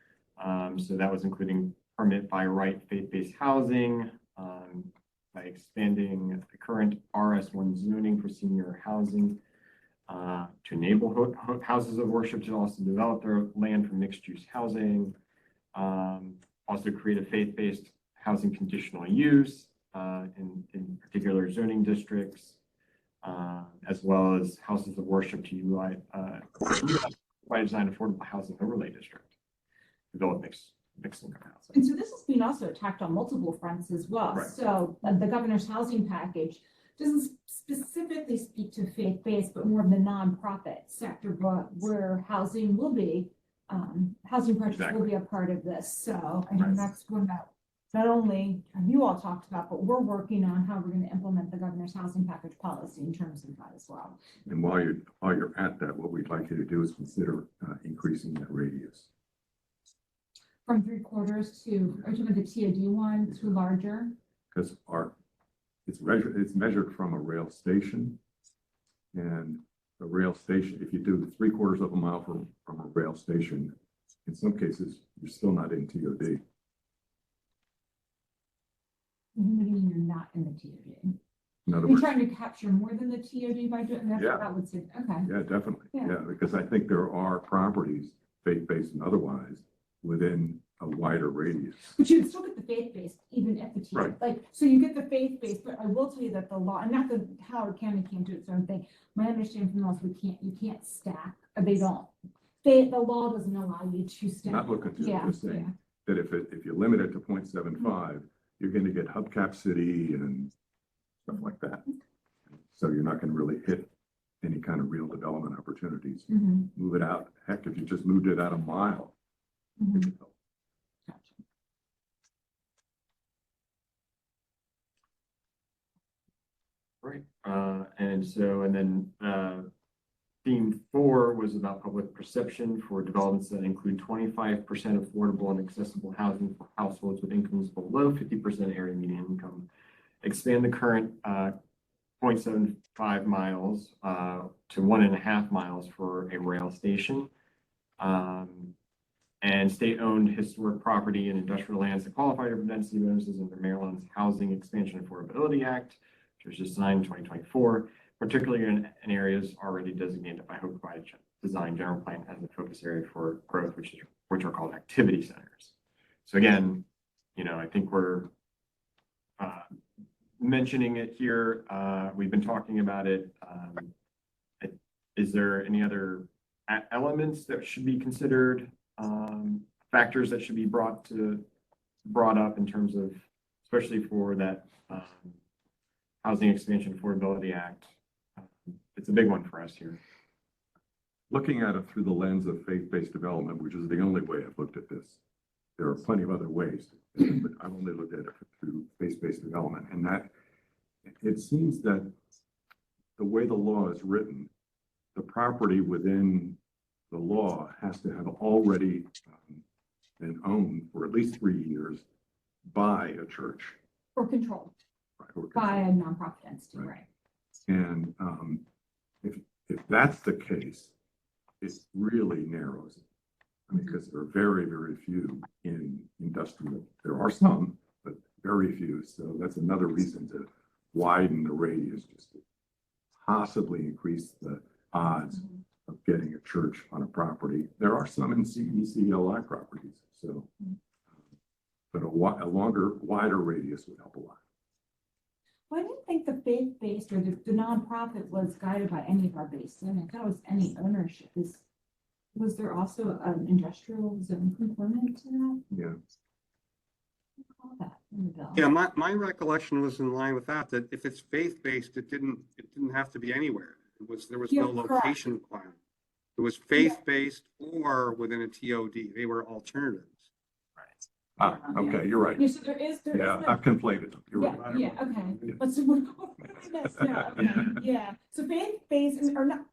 So that was including permit by right faith-based housing, by expanding the current RS1 zoning for senior housing to enable houses of worship to also develop their land for mixed-use housing. Also create a faith-based housing conditional use in particular zoning districts, as well as houses of worship to utilize by design affordable housing overlay district, develop mixed income housing. And so this has been also attacked on multiple fronts as well. Right. So the governor's housing package doesn't specifically speak to faith-based, but more of the nonprofit sector, but where housing will be, housing projects will be a part of this. So I think that's one that not only have you all talked about, but we're working on how we're going to implement the governor's housing package policy in terms of that as well. And while you're at that, what we'd like you to do is consider increasing that radius. From 3/4 to, or to the TOD one to larger. Because it's measured from a rail station, and the rail station, if you do 3/4 of a mile from a rail station, in some cases, you're still not in TOD. What do you mean you're not in the TOD? In other You're words, trying to capture more than the TOD by doing, that's Yeah. what I would say, okay. yeah, definitely. Yeah. Yeah, because I think there are properties, faith-based and otherwise, within a wider radius. But you'd still get the faith-based, even if the TOD, Right. like, so you get the faith-based, but I will tell you that the law, and not that Howard County can't do its own thing. My understanding from the law is you can't stack, or they don't. The law doesn't allow you to stack. Not looking to, Yeah, just saying that if you limit it to 0.75, you're going to get hubcap city and stuff like that. So you're not going to really hit any kind of real development opportunities. Mhm, Move it out. Heck, if you just moved it out a mile. mhm. it would help. Gotcha. Right. And then theme 4 was about public perception for developments that include 25% affordable and accessible housing for households with incomes below 50% area median income. Expand the current 0.75 miles to 1.5 miles for a rail station. And state-owned historic property and industrial lands that qualify for density bonuses under Maryland's Housing Expansion Affordability Act, which was just signed in 2024, particularly in areas already designated by Hope by Design General Plan as a focus area for growth, which are called activity centers. So again, I think we're mentioning it here. We've been talking about it. Is there any other elements that should be considered? Factors that should be brought up in terms of, especially for that Housing Expansion Affordability Act. It's a big one for us here. Looking at it through the lens of faith-based development, which is the only way I've looked at this. There are plenty of other ways, but I've only looked at it through faith-based development. And that it seems that the way the law is written, the property within the law has to have already been owned for at least 3 years by a church. Or controlled Right, or by a controlled. nonprofit entity, Right. right? And if that's the case, it really narrows it. I mean, because there are very, very few in industrial. There are some, but very few. So that's another reason to widen the radius, just to possibly increase the odds of getting a church on a property. There are some in CECLI properties. So, but a longer, wider radius would help a lot. Well, I didn't think the faith-based or the nonprofit was guided by any of our base zoning. I thought it was any ownership. Was there also an industrial zone component to that? Yeah. Call that in the bill. Yeah, my recollection was in line with that if it's faith-based, it didn't have to be anywhere. There was no Yeah, correct. location plan. It was faith-based or within a TOD. They were alternatives. Right. Ah, okay, you're right. Yeah, so there is Yeah, no- I've conflated them. You're Yeah, right. yeah, okay. Let's, no, okay, yeah. So faith-based, or not,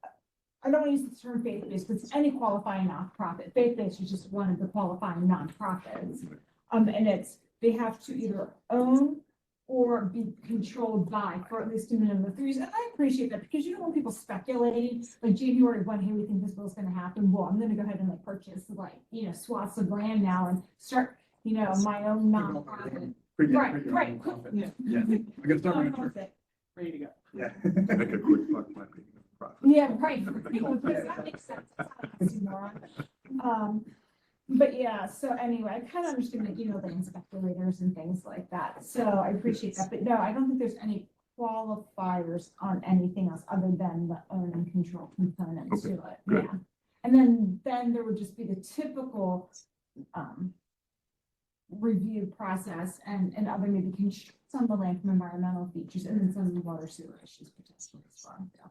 I don't want to use the term faith-based, because any qualifying nonprofit, faith-based is just one of the qualifying nonprofits. And they have to either own or be controlled by for at least a minimum of 3 years. And I appreciate that, because you don't want people speculating, like January 1, hey, we think this bill's gonna happen. Well, I'm gonna go ahead and like purchase like, swaths of land now and start, my own nonprofit. Right. Yeah. I can start my own church. Nonprofit. Ready to go. Yeah. Make a quick buck by being a profit. Yeah, right. That makes sense. But yeah, so anyway, I kind of understand that, land speculators and things like that. So I appreciate that. But no, I don't think there's any qualifiers on anything else other than the own and control component to Okay, it. good. Yeah. And then there would just be the typical review process and other maybe constraints on the land from environmental features, and then some of the water sewer issues potentially as well. Yeah.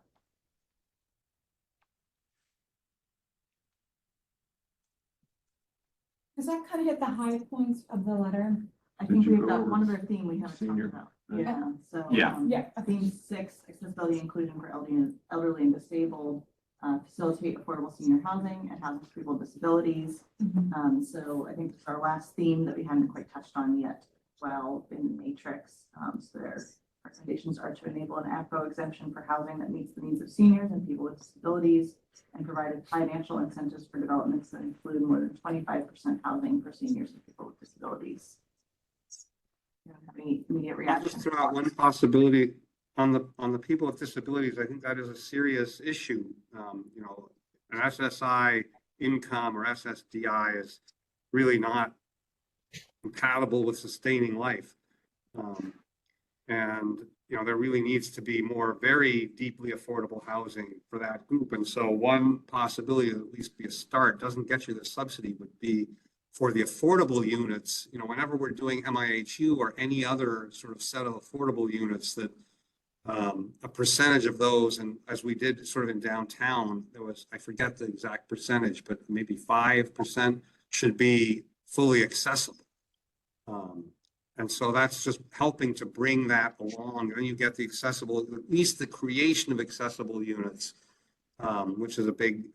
Does that kind of hit the high points of the letter? I Did think you we've go got over one other theme we haven't talked senior? about. Yeah, so. Yeah. Yeah. Theme 6, accessibility inclusion for elderly and disabled, facilitate affordable senior housing and housing for people with disabilities. So I think it's our last theme that we haven't quite touched on yet. Well, in the matrix, so their recommendations are to enable an APO exemption for housing that meets the needs of seniors and people with disabilities, and provided financial incentives for developments that include more than 25% housing for seniors and people with disabilities. You don't have any immediate I'll reaction? just throw out one possibility on the people with disabilities. I think that is a serious issue. An SSI income or SSDI is really not compatible with sustaining life. There really needs to be more very deeply affordable housing for that group. And so one possibility, at least be a start, doesn't get you the subsidy, would be for the affordable units. Whenever we're doing MIHU or any other sort of set of affordable units, that a percentage of those, and as we did sort of in downtown, there was, I forget the exact percentage, but maybe 5% should be fully accessible. And so that's just helping to bring that along. And you get the accessible, at least the creation of accessible units, which is a big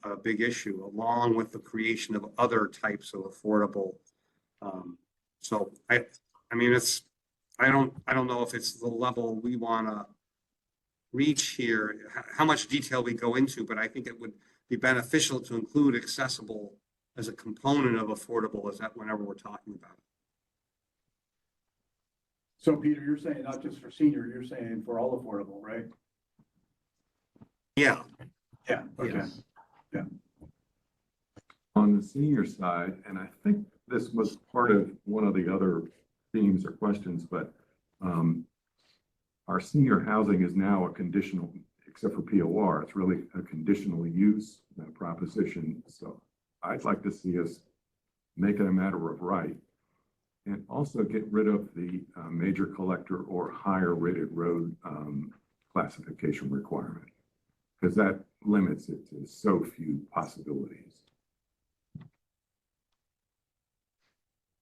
issue, along with the creation of other types of affordable. So I don't know if it's the level we want to reach here, how much detail we go into, but I think it would be beneficial to include accessible as a component of affordable as that whenever we're talking about it. So Peter, you're saying not just for senior, you're saying for all affordable, right? Yeah. Yeah. Okay. Yes. On the senior side, and I think this was part of one of the other themes or questions, but our senior housing is now a conditional, except for POR, it's really a conditional use proposition. So I'd like to see us make it a matter of right, and also get rid of the major collector or higher rated road classification requirement, because that limits it to so few possibilities.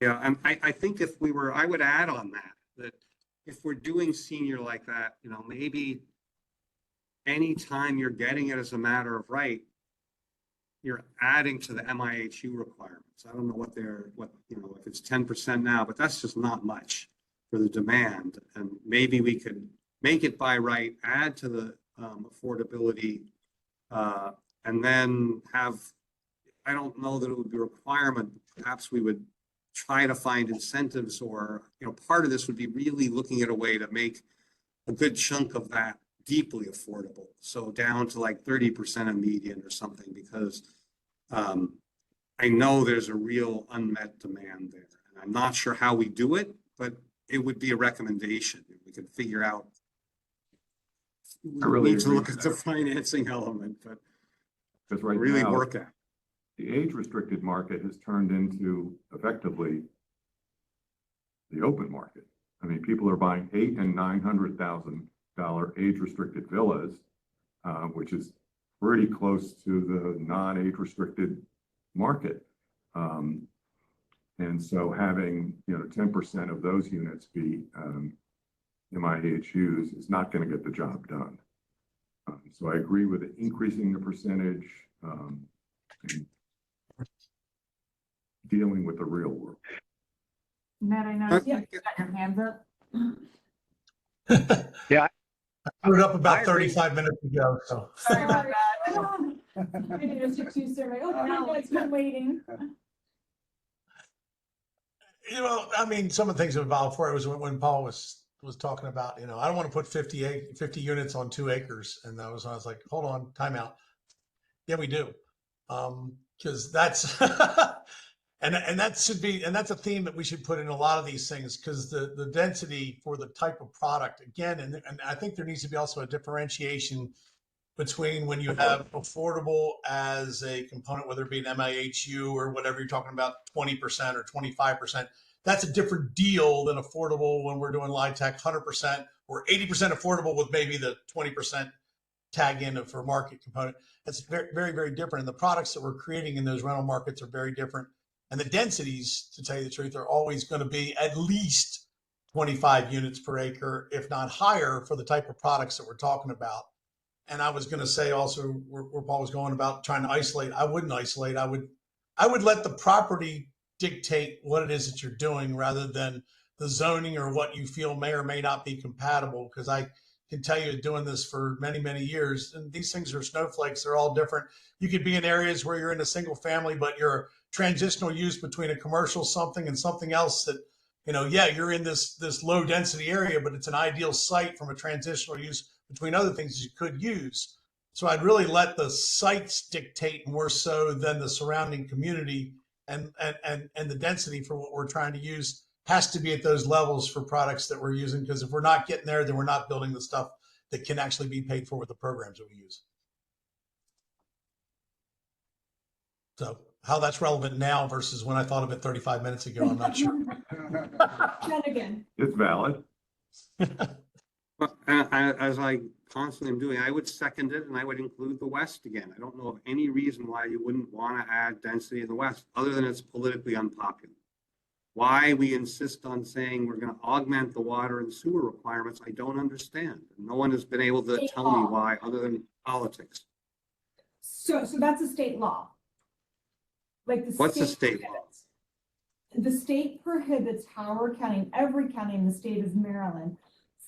Yeah, and I think I would add on that if we're doing senior like that, maybe anytime you're getting it as a matter of right, you're adding to the MIHU requirements. I don't know if it's 10% now, but that's just not much for the demand. And maybe we could make it by right, add to the affordability, and then I don't know that it would be a requirement. Perhaps we would try to find incentives, or, part of this would be really looking at a way to make a good chunk of that deeply affordable. So down to like 30% of median or something, because I know there's a real unmet demand there. And I'm not sure how we do it, but it would be a recommendation. We could figure out. I really need to agree look with at the that. financing element, but Because right really now, work at. the age-restricted market has turned into effectively the open market. I mean, people are buying $800,000 and $900,000 age-restricted villas, which is pretty close to the non-age restricted market. And so having, 10% of those units be MIHUs is not going to get the job done. So I agree with increasing the percentage and dealing with the real world. Matt, I noticed you got your hands up. Yeah. I put it up I about agree. 35 minutes ago, so. Sorry about that. Maybe just took two survey. Oh, no, it's been waiting. I mean, some of the things that involved for it was when Paul was talking about, I don't want to put 50 units on 2 acres. And I was like, hold on, time out. Yeah, we do. Because that's, and that should be, and that's a theme that we should put in a lot of these things, because the density for the type of product, again, and I think there needs to be also a differentiation between when you have affordable as a component, whether it be an MIHU or whatever you're talking about, 20% or 25%. That's a different deal than affordable when we're doing LIHTC 100% or 80% affordable with maybe the 20% tag in for market component. That's very, very, very different. And the products that we're creating in those rental markets are very different. And the densities, to tell you the truth, are always going to be at least 25 units per acre, if not higher, for the type of products that we're talking about. And I was going to say also where Paul was going about trying to isolate. I wouldn't isolate. I would let the property dictate what it is that you're doing rather than the zoning or what you feel may or may not be compatible. Because I can tell you, doing this for many, many years, and these things are snowflakes. They're all different. You could be in areas where you're in a single family, but you're a transitional use between a commercial something and something else that, you're in this low density area, but it's an ideal site from a transitional use between other things you could use. So I'd really let the sites dictate more so than the surrounding community, and the density for what we're trying to use has to be at those levels for products that we're using, because if we're not getting there, then we're not building the stuff that can actually be paid for with the programs that we use. So how that's relevant now versus when I thought of it 35 minutes ago, I'm not sure. Then again. It's valid. Well, as I constantly am doing, I would second it, and I would include the West again. I don't know of any reason why you wouldn't want to add density in the West, other than it's politically unpopular. Why we insist on saying we're going to augment the water and sewer requirements, I don't understand. No one has been able to tell me why, other than politics. So that's a state law. Like What's the state law? The state prohibits Howard County and every county in the state of Maryland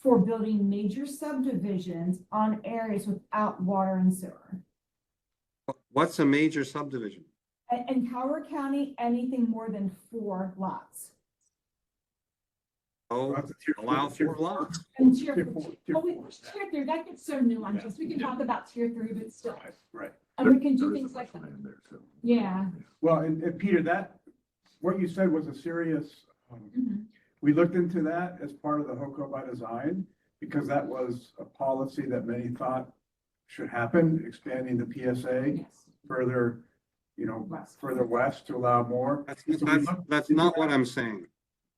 for building major subdivisions on areas without water and sewer. What's a major subdivision? In Howard County, anything more than 4 lots. Oh, allow 4 lots. And tier Tier 4, tier 3, that gets so nuanced. We can talk about tier 3, but still. Right. And we can do There is things a like that. plan there, so. Yeah. Well, and Peter, what you said was a serious, Mhm. we looked into that as part of the HOCO by design, because that was a policy that many thought should happen, expanding the PSA Yes. further, West. further west to allow more. That's not what I'm saying.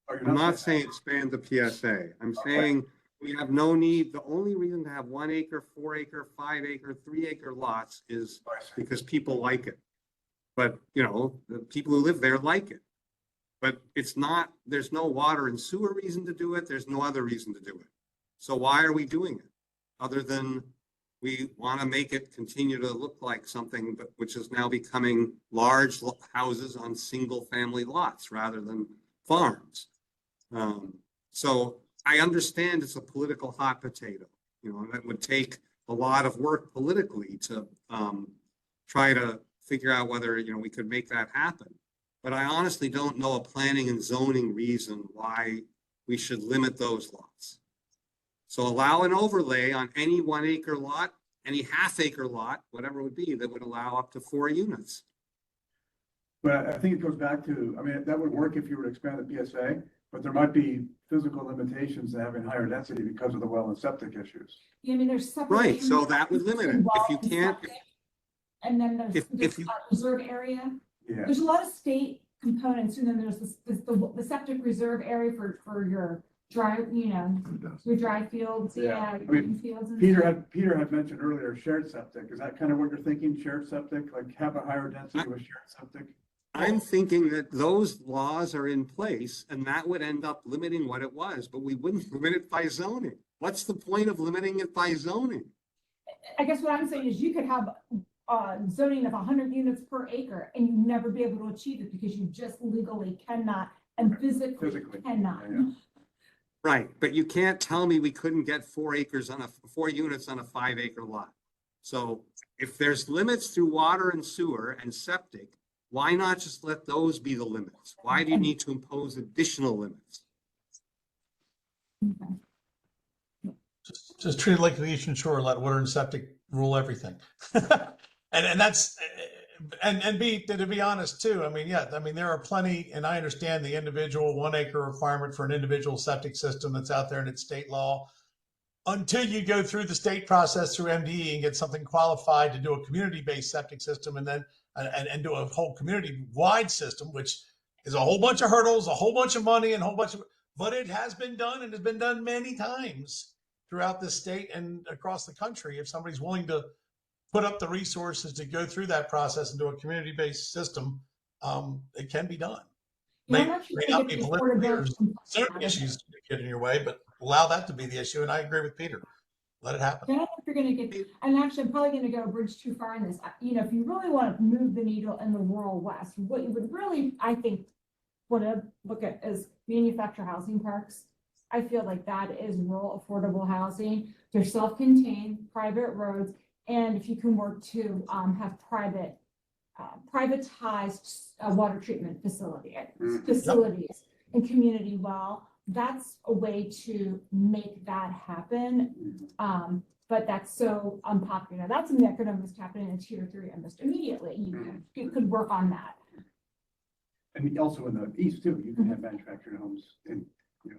Oh, you're I'm not saying expand the PSA. I'm saying we have no need. The only reason to have 1 acre, 4 acre, 5 acre, 3 acre lots is because people like it. But, the people who live there like it. But there's no water and sewer reason to do it. There's no other reason to do it. So why are we doing it? Other than we want to make it continue to look like something which is now becoming large houses on single family lots rather than farms. So I understand it's a political hot potato, and it would take a lot of work politically to try to figure out whether, we could make that happen. But I honestly don't know a planning and zoning reason why we should limit those lots. So allow an overlay on any 1 acre lot, any half acre lot, whatever it would be, that would allow up to 4 units. But I think it goes back to, that would work if you were to expand the PSA, but there might be physical limitations to having higher density because of the well and septic issues. Yeah, there's separate. Right, so that would limit it. If you can't. And then there's If you. reserve area. Yeah. There's a lot of state components, and then there's the septic reserve area for your dry, your dry fields, green fields. And Peter had mentioned earlier shared septic. Is that kind of what you're thinking? Shared septic, like have a higher density with shared septic? I'm thinking that those laws are in place and that would end up limiting what it was, but we wouldn't limit it by zoning. What's the point of limiting it by zoning? I guess what I'm saying is you could have zoning of 100 units per acre and you never be able to achieve it because you just legally cannot and physically cannot. Yeah. Right, but you can't tell me we couldn't get 4 units on a 5-acre lot. So if there's limits through water and sewer and septic, why not just let those be the limits? Why do you need to impose additional limits? Just treat it like the Eastern Shore, let water and septic rule everything. And that's, to be honest too, I mean, yeah, I mean, there are plenty, and I understand the individual 1 acre requirement for an individual septic system that's out there and it's state law. Until you go through the state process through MDE and get something qualified to do a community-based septic system and then, and do a whole community-wide system, which is a whole bunch of hurdles, a whole bunch of money and a whole bunch of, but it has been done and has been done many times throughout the state and across the country. If somebody's willing to put up the resources to go through that process and do a community-based system, it can be done. May not be politically or certain issues get in your way, but allow that to be the issue. And I agree with Peter. Let it happen. I don't know if you're going to get, and actually I'm probably going to go a bridge too far in this. You know, if you really want to move the needle in the rural West, what you would really, I think, want to look at is manufactured housing parks. I feel like that is rural affordable housing. They're self-contained, private roads, and if you can work to have privatized water treatment facilities and community well, that's a way to make that happen. But that's so unpopular. That's something that could almost happen in a tier 3 almost immediately. You could work on that. And also in the east too, you can have manufactured homes in,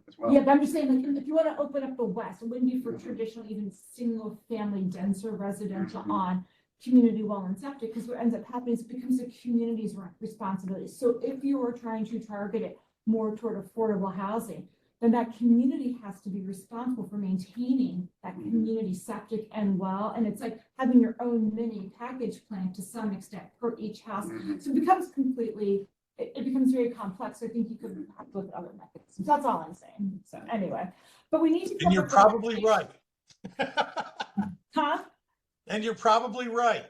as well. Yeah, but I'm just saying, like, if you want to open up the West, it wouldn't be for traditional, even single family denser residential on community well and septic, because what ends up happening is it becomes a community's responsibility. So if you are trying to target it more toward affordable housing, then that community has to be responsible for maintaining that community septic and well. And it's like having your own mini package plan to some extent for each house. So it becomes completely, it becomes very complex. I think you could have to look at other mechanisms. That's all I'm saying. So anyway, but we need to. And you're probably right. Huh? And you're probably right.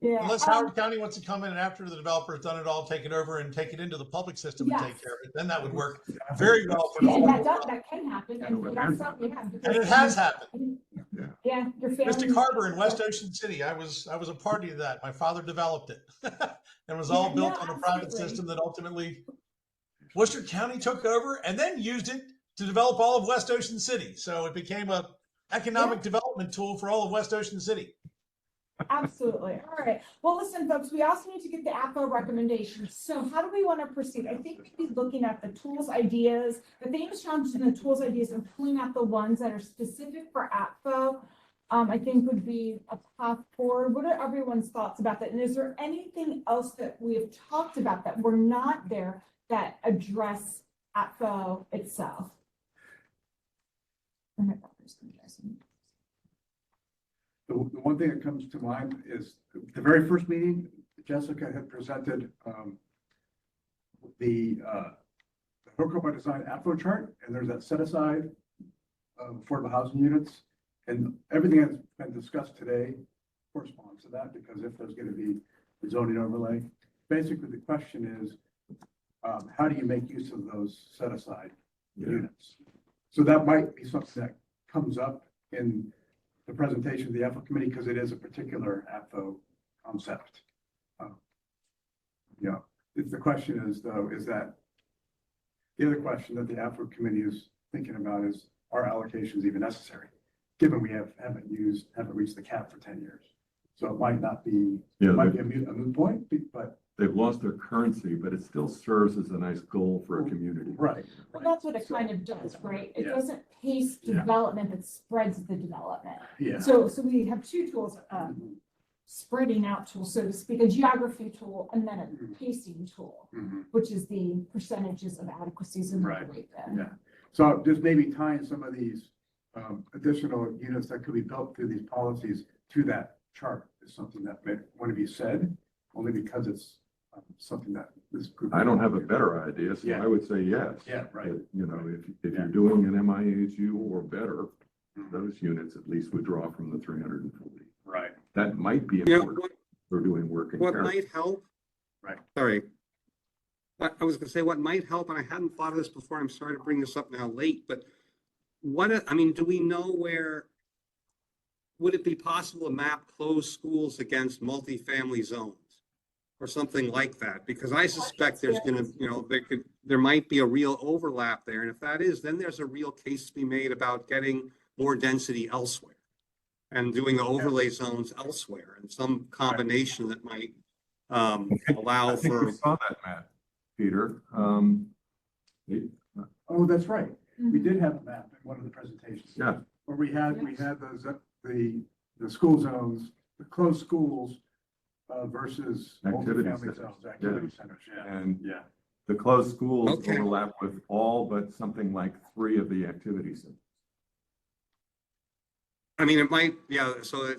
Yeah. Unless Howard County wants to come in and after the developer's done it all, take it over and take it into the public system and take care of it, then that would work very well for the Yeah, whole. that can happen. And that's something you have. And it has happened. Yeah, your family. Mystic Harbor in West Ocean City. I was a party to that. My father developed it. And was all built on a private system that ultimately Worcester County took over and then used it to develop all of West Ocean City. So it became a economic development tool for all of West Ocean City. Absolutely. All right. Well, listen, folks, we also need to get the APO recommendations. So how do we want to proceed? I think we'd be looking at the tools, ideas, the famous challenges and the tools, ideas, and pulling out the ones that are specific for APO. I think would be a path forward. What are everyone's thoughts about that? And is there anything else that we have talked about that were not there that address APO itself? The one thing that comes to mind is the very first meeting, Jessica had presented the Workgroup by Design APO chart, and there's that set aside affordable housing units, and everything that's been discussed today corresponds to that, because if there's going to be a zoning overlay, basically the question is, how do you make use of those set aside units? So that might be something that comes up in the presentation of the APO committee, because it is a particular APO concept. If the question is though, is that the other question that the APO committee is thinking about is, are allocations even necessary? Given we haven't reached the cap for 10 years. So it might not be, it might be a moot point, but they've lost their currency, but it still serves as a nice goal for a community. Right. Well, that's what it kind of does, right? It doesn't pace development, but spreads the development. Yeah. So we have two tools, spreading out tool, so to speak, a geography tool and then a pacing tool, which is the percentages of adequacies in the Right. rate. Yeah. So just maybe tying some of these additional units that could be built through these policies to that chart is something that may want to be said, only because it's something that this group. I don't have a better idea, so Yeah. I would say yes. Yeah, right. That, you know, if Yeah. you're doing an MIHU or better, Mhm. those units at least would draw from the 340. Right. That might be Yeah, important for doing work in what care. might help? Right. Sorry. I was gonna say what might help, and I hadn't thought of this before. I'm sorry to bring this up now late, but I mean, do we know where, would it be possible to map closed schools against multifamily zones? Or something like that, because I suspect there's gonna, there might be a real overlap there. And if that is, then there's a real case to be made about getting more density elsewhere. And doing the overlay zones elsewhere and some combination that might allow I think for. we saw that map, Peter. Oh, that's right. We did have a map in one of the presentations. Yeah. Where we had those, the school zones, the closed schools versus Activity multifamily centers. zones, activity centers, yeah. And Yeah. the closed schools Okay. overlap with all but something like 3 of the activity centers. I mean, it might, yeah, so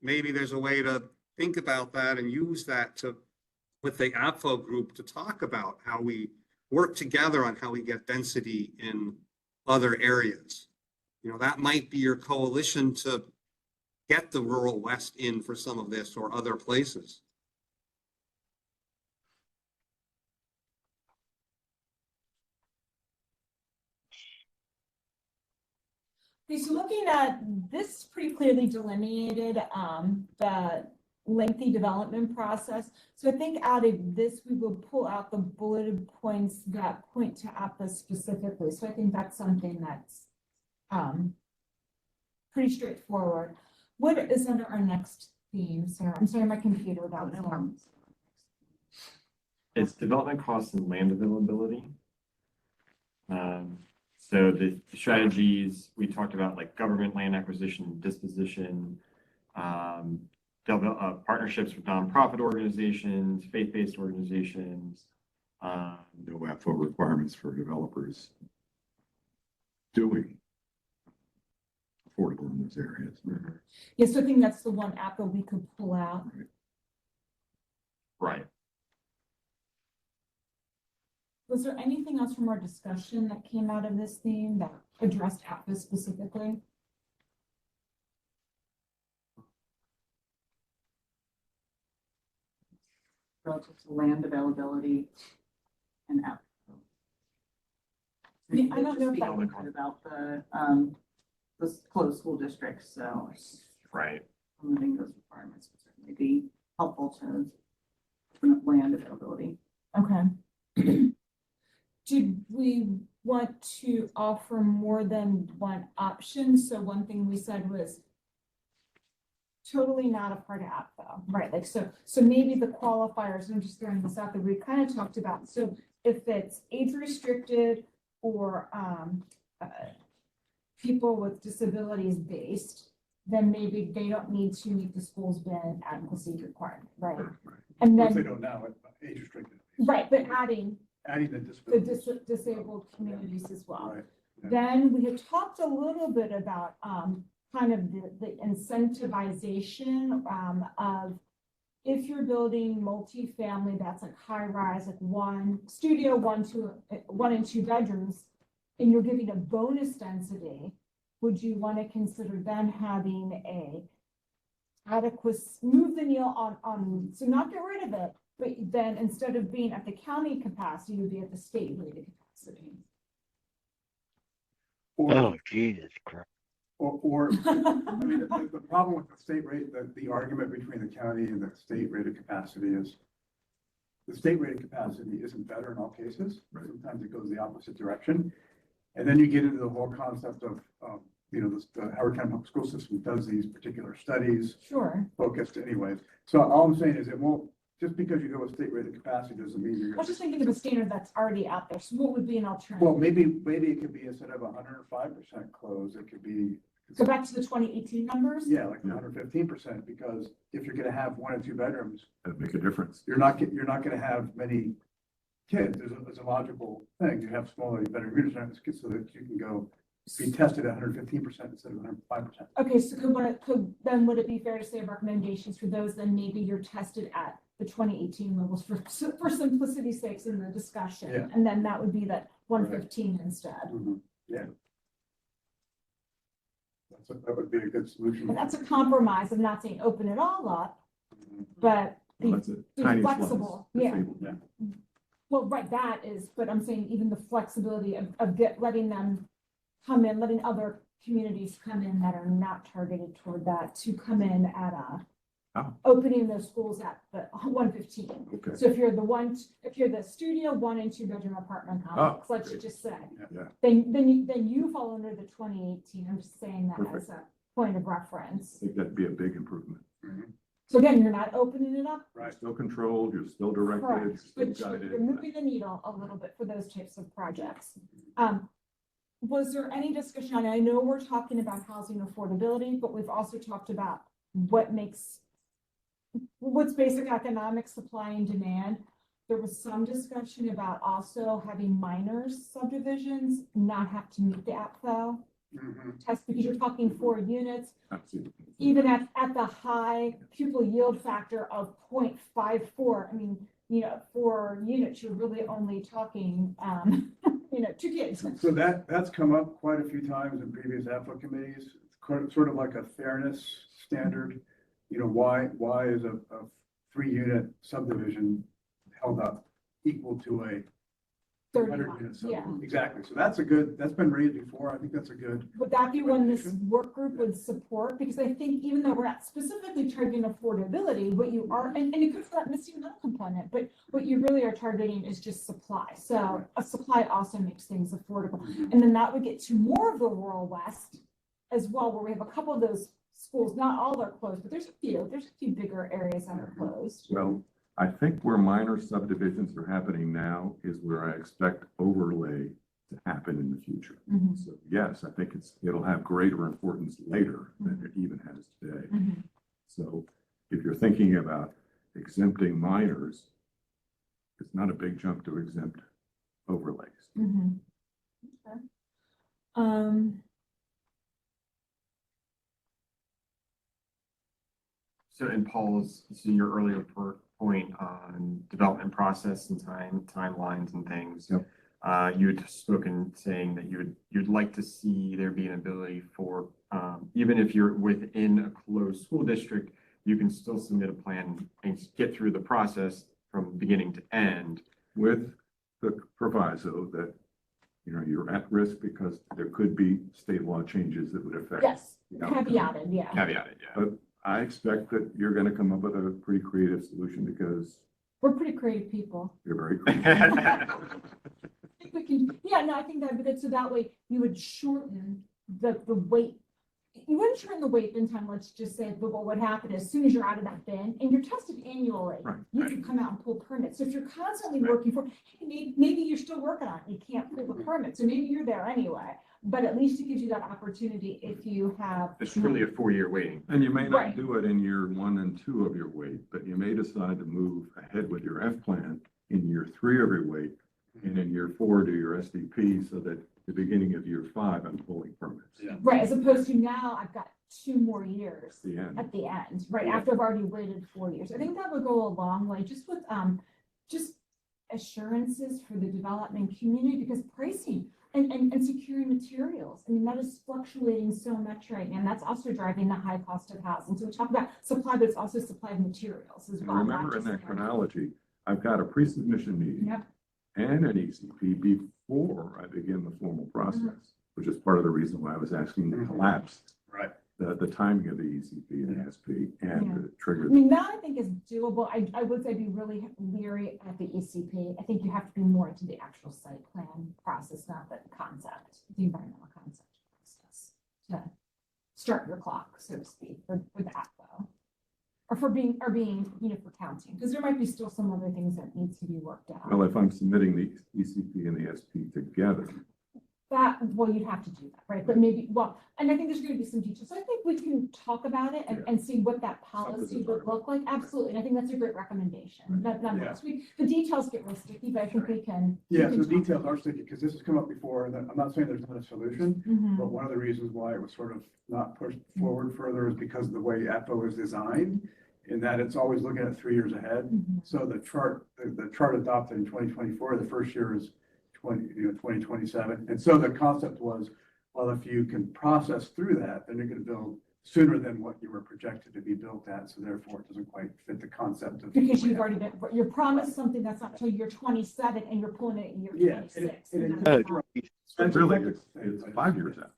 maybe there's a way to think about that and use that with the APFO group to talk about how we work together on how we get density in other areas. That might be your coalition to get the rural west in for some of this or other places. Okay, so looking at this pretty clearly delineated, the lengthy development process. So I think out of this, we will pull out the bulleted points that point to APA specifically. So I think that's something that's, pretty straightforward. What is under our next theme, Sarah? I'm sorry, my computer about It's development costs and land availability. So the strategies we talked about, like government land acquisition, disposition, partnerships with nonprofit organizations, faith-based organizations. No AFO requirements for developers doing affordable in those areas. Yes, so I think that's the one APA we could pull out. Right. Was there anything else from our discussion that came out of this theme that addressed APA specifically? Relative to land availability and app. Yeah, I don't know if Speak that a would- little bit about the closed school districts, so Right. limiting those requirements would certainly be helpful to open up land availability. Okay. Did we want to offer more than one option? So one thing we said was totally not a part of app though, right? Like, so maybe the qualifiers, and I'm just throwing this out that we kind of talked about. So if it's age restricted or people with disabilities based, then maybe they don't need to meet the school's bin adequacy requirement, right? And Which they then, don't now, age restricted. right, but adding Adding the the disability. disabled communities as well. Right. Yeah. Then we had talked a little bit about kind of the incentivization of if you're building multifamily that's like high rise, like one studio, one and two bedrooms, and you're giving a bonus density, would you want to consider then having a adequate, move the needle on, so not get rid of it, but then instead of being at the county capacity, you'd be at the state rated capacity. Or, Jesus Christ. or, I mean, the problem with the state rate, the argument between the county and the state rated capacity is the state rated capacity isn't better in all cases. Sometimes it goes the opposite direction. And then you get into the whole concept of, the Howard County Public School System does these particular studies Sure. focused anyways. So all I'm saying is it won't, just because you go with state rated capacity doesn't mean you're I was gonna. just thinking of a standard that's already out there. So what would be an alternative? Well, maybe it could be instead of 105% closed, it could be. Go back to the 2018 numbers? Yeah, like 115%, because if you're gonna have 1 and 2 bedrooms, That'd make a difference. you're not gonna have many kids. There's a logical thing. You have smaller, better units so that you can go be tested at 115% instead of 105%. Okay, so then would it be fair to say recommendations for those, then maybe you're tested at the 2018 levels for simplicity's sakes in the discussion. Yeah. And then that would be that 115 instead. Yeah. That would be a good solution. And that's a compromise. I'm not saying open it all up, but be, Well, that's a be tiny flexible. slice. Yeah. Disabled. Well, right, that is, but I'm saying even the flexibility of letting them come in, letting other communities come in that are not targeted toward that, to come in at opening those schools at the 115. Okay. So if you're the studio 1 and 2 bedroom apartment complex, let's great. just say, Yeah. then you fall under the 2018. I'm just saying that as Perfect. a point of reference. I think that'd be a big improvement. So again, you're not opening it up. You're still controlled, you're still directed, you're Correct, still but guided. you're moving the needle a little bit for those types of projects. Was there any discussion on, I know we're talking about housing affordability, but we've also talked about what's basic economic supply and demand. There was some discussion about also having minors subdivisions not have to meet the APFO test, because you're talking 4 units. Absolutely. Even at the high pupil yield factor of 0.54, I mean, 4 units, you're really only talking, 2 kids. So that's come up quite a few times in previous APFA committees. It's sort of like a fairness standard. Why is a 3-unit subdivision held up equal to a 100-unit subdivision? Exactly. So that's been raised before. I think that's a good. Would that be one this work group would support? Because I think even though we're not specifically targeting affordability, what you are, and it could be that missing middle component, but what you really are targeting is just supply. So a supply also makes things affordable. And then that would get to more of the rural West as well, where we have a couple of those schools. Not all are closed, but there's a few bigger areas that are closed. Well, I think where minor subdivisions are happening now is where I expect overlay to happen in the future. So yes, I think it'll have greater importance later than it even has today. So if you're thinking about exempting minors, it's not a big jump to exempt overlays. Okay. So in Paul's, your earlier point on development process and timelines and things. Yep. You had spoken saying that you'd like to see there be an ability for, even if you're within a closed school district, you can still submit a plan and get through the process from beginning to end. With the proviso that, you're at risk because there could be state law changes that would affect. Yes, the outcome. caveated, yeah. Caveated, yeah. But I expect that you're going to come up with a pretty creative solution because We're pretty creative people. you're very creative. I think we can, I think that, but so that way you would shorten the wait. You wouldn't shorten the wait bin time, let's just say, but what would happen as soon as you're out of that bin and you're tested annually, Right, you right. can come out and pull permits. So if you're constantly Right. working maybe you're still working on it, you can't pull the permit, so maybe you're there anyway. But at least it gives you that opportunity if you have. It's really a 4-year waiting. And you may Right. not do it in year 1 and 2 of your wait, but you may decide to move ahead with your F plan in year 3 of your wait, and in year 4 do your SDP, so that the beginning of year 5, I'm pulling permits. Yeah. Right, as opposed to now I've got 2 more years The end. at the end, right, Yeah. after I've already waited 4 years. I think that would go a long way, just with, just assurances for the development community, because pricing and securing materials, I mean, that is fluctuating so much right now, and that's also driving the high cost of housing. So we talk about supply, but it's also supply of materials as And well. not remember in just that the- chronology, I've got a pre-submission meeting Yep. and an ECP before I begin the formal process, which is part of the reason why I was asking to collapse Right. the timing of the ECP and the SP and Yeah. to trigger. I mean, that I think is doable. I would say be really leery at the ECP. I think you have to be more into the actual site plan process, not the concept, the environmental concept process, to start your clock, so to speak, for that though. Or for being, for counting, because there might be still some other things that needs to be worked out. Well, if I'm submitting the ECP and the SP together, You'd have to do that, right? But maybe, and I think there's going to be some details. So I think we can talk about it and see what that policy would look like. Absolutely. And I think that's a great recommendation. Nonetheless, the details get real sticky, but I think we can. Yeah, so we can talk details are sticky, because this has come up before, and I'm not saying there's not a solution, Mhm. but one of the reasons why it was sort of not pushed forward further is because of the way APO is designed. in that it's always looking at 3 years ahead. So the chart adopted in 2024, the first year is 2027. And so the concept was, well, if you can process through that, then you're going to build sooner than what you were projected to be built at. So therefore, it doesn't quite fit the concept of. Because you've already been, you're promised something that's not until year 27 and you're pulling it in year Yeah. 26. Really, it's 5 years out.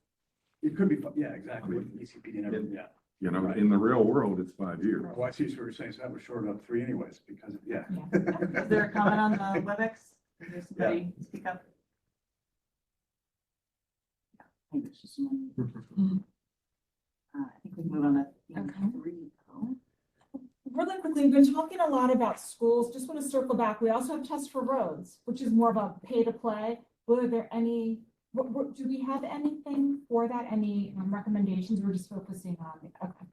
It could be, yeah, exactly. With ECPD and everything, yeah. You know, in the real world, it's 5 years. Well, I see what you're saying. So that was short of 3 anyways, because, yeah. Is there a comment on the WebEx? Is there somebody speak up? I think it's just someone. I think we can move on to Okay. 3. though. Really quickly, we've been talking a lot about schools. Just want to circle back. We also have tests for roads, which is more of a pay to play. Were there any, do we have anything for that? Any recommendations? We're just focusing on, okay.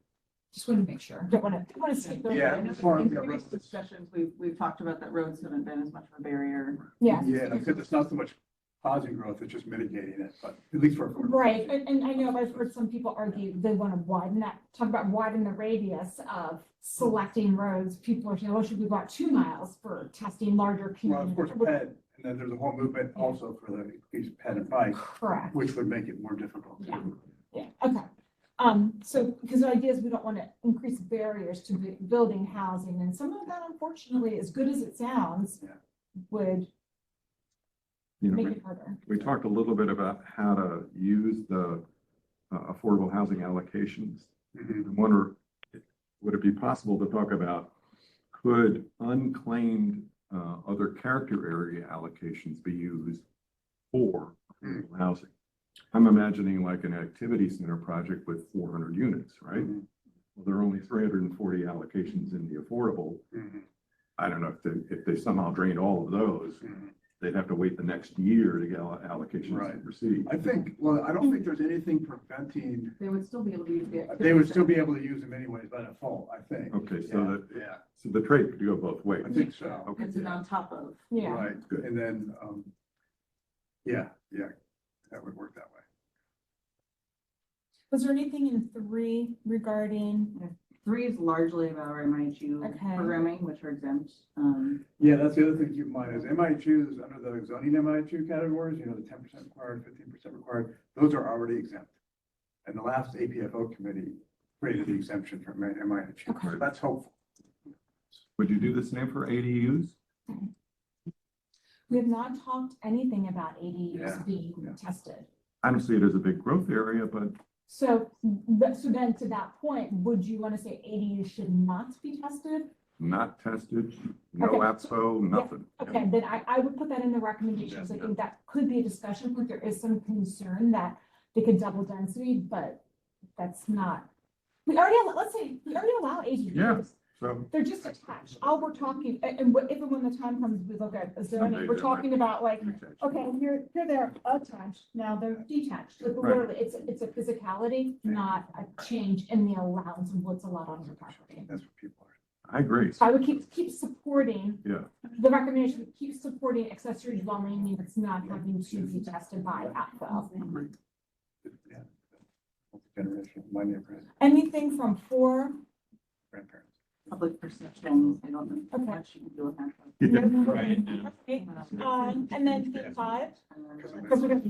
Just want to make sure. Don't want to skip those. Yeah. In previous discussions, we've talked about that roads haven't been as much of a barrier. Yeah. Yeah, because it's not so much causing growth, it's just mitigating it, but at least for. Right, and I know I've heard some people argue they want to widen that, talk about widen the radius of selecting roads. People are saying, oh, should we go out 2 miles for testing larger Well, of course, communities? PED, and then there's a whole movement also for the increased PED and bike, Correct. which would make it more difficult. Yeah. Yeah, okay. So, because the idea is we don't want to increase barriers to building housing, and some of that, unfortunately, as good as it sounds, Yeah. would You know, make it harder. we talked a little bit about how to use the affordable housing allocations. Mhm. I wonder, would it be possible to talk about, could unclaimed other character area allocations be used for affordable housing? I'm imagining like an activity center project with 400 units, right? Mhm. Well, there are only 340 allocations in the affordable. Mhm. I don't know if they somehow drained all of those, Mhm. they'd have to wait the next year to get allocations to Right. proceed. I think, well, I don't think there's anything preventing, They would still be able to use the. they would still be able to use them anyways by default, I think. Okay, so Yeah, that, yeah, so the trade could go both ways. I think so. Okay. It's on top of. Yeah. Right, Good. and then, yeah, that would work that way. Was there anything in 3 regarding, 3 is largely about our MIHU Okay. programming, which are exempt. Yeah, that's the other thing to keep in mind is MIHUs under the zoning MIHU categories, the 10% required, 15% required, those are already exempt. And the last APFO committee created the exemption for MIHU, Okay. so that's hopeful. Would you do the same for ADUs? we have not talked anything about ADUs Yeah, being yeah. tested. I don't see it as a big growth area, but So then to that point, would you want to say ADUs should not be tested? not tested, no Okay. APSO, nothing. Okay, then I would put that in the recommendations. I think that could be a discussion point. There is some concern that they could double density, but that's not. Let's say, we already allow ADUs. Yeah. So, They're just attached. All we're talking, and if and when the time comes, we look at, is there any, Someday we're they talking about like, okay. okay, here they're attached, now they're detached. Like Right. literally, it's a physicality, not a change in the allowance of what's allowed on your property. That's what people are. I agree. So I would keep supporting, Yeah. the recommendation, would keep supporting accessory dwelling units not having to be tested by APFO. Agreed. Yeah. Generation, my neighborhood, Anything from 4, grandparents. Public perception, I don't know how Okay. much you can do with that. And then 5, because we're gonna,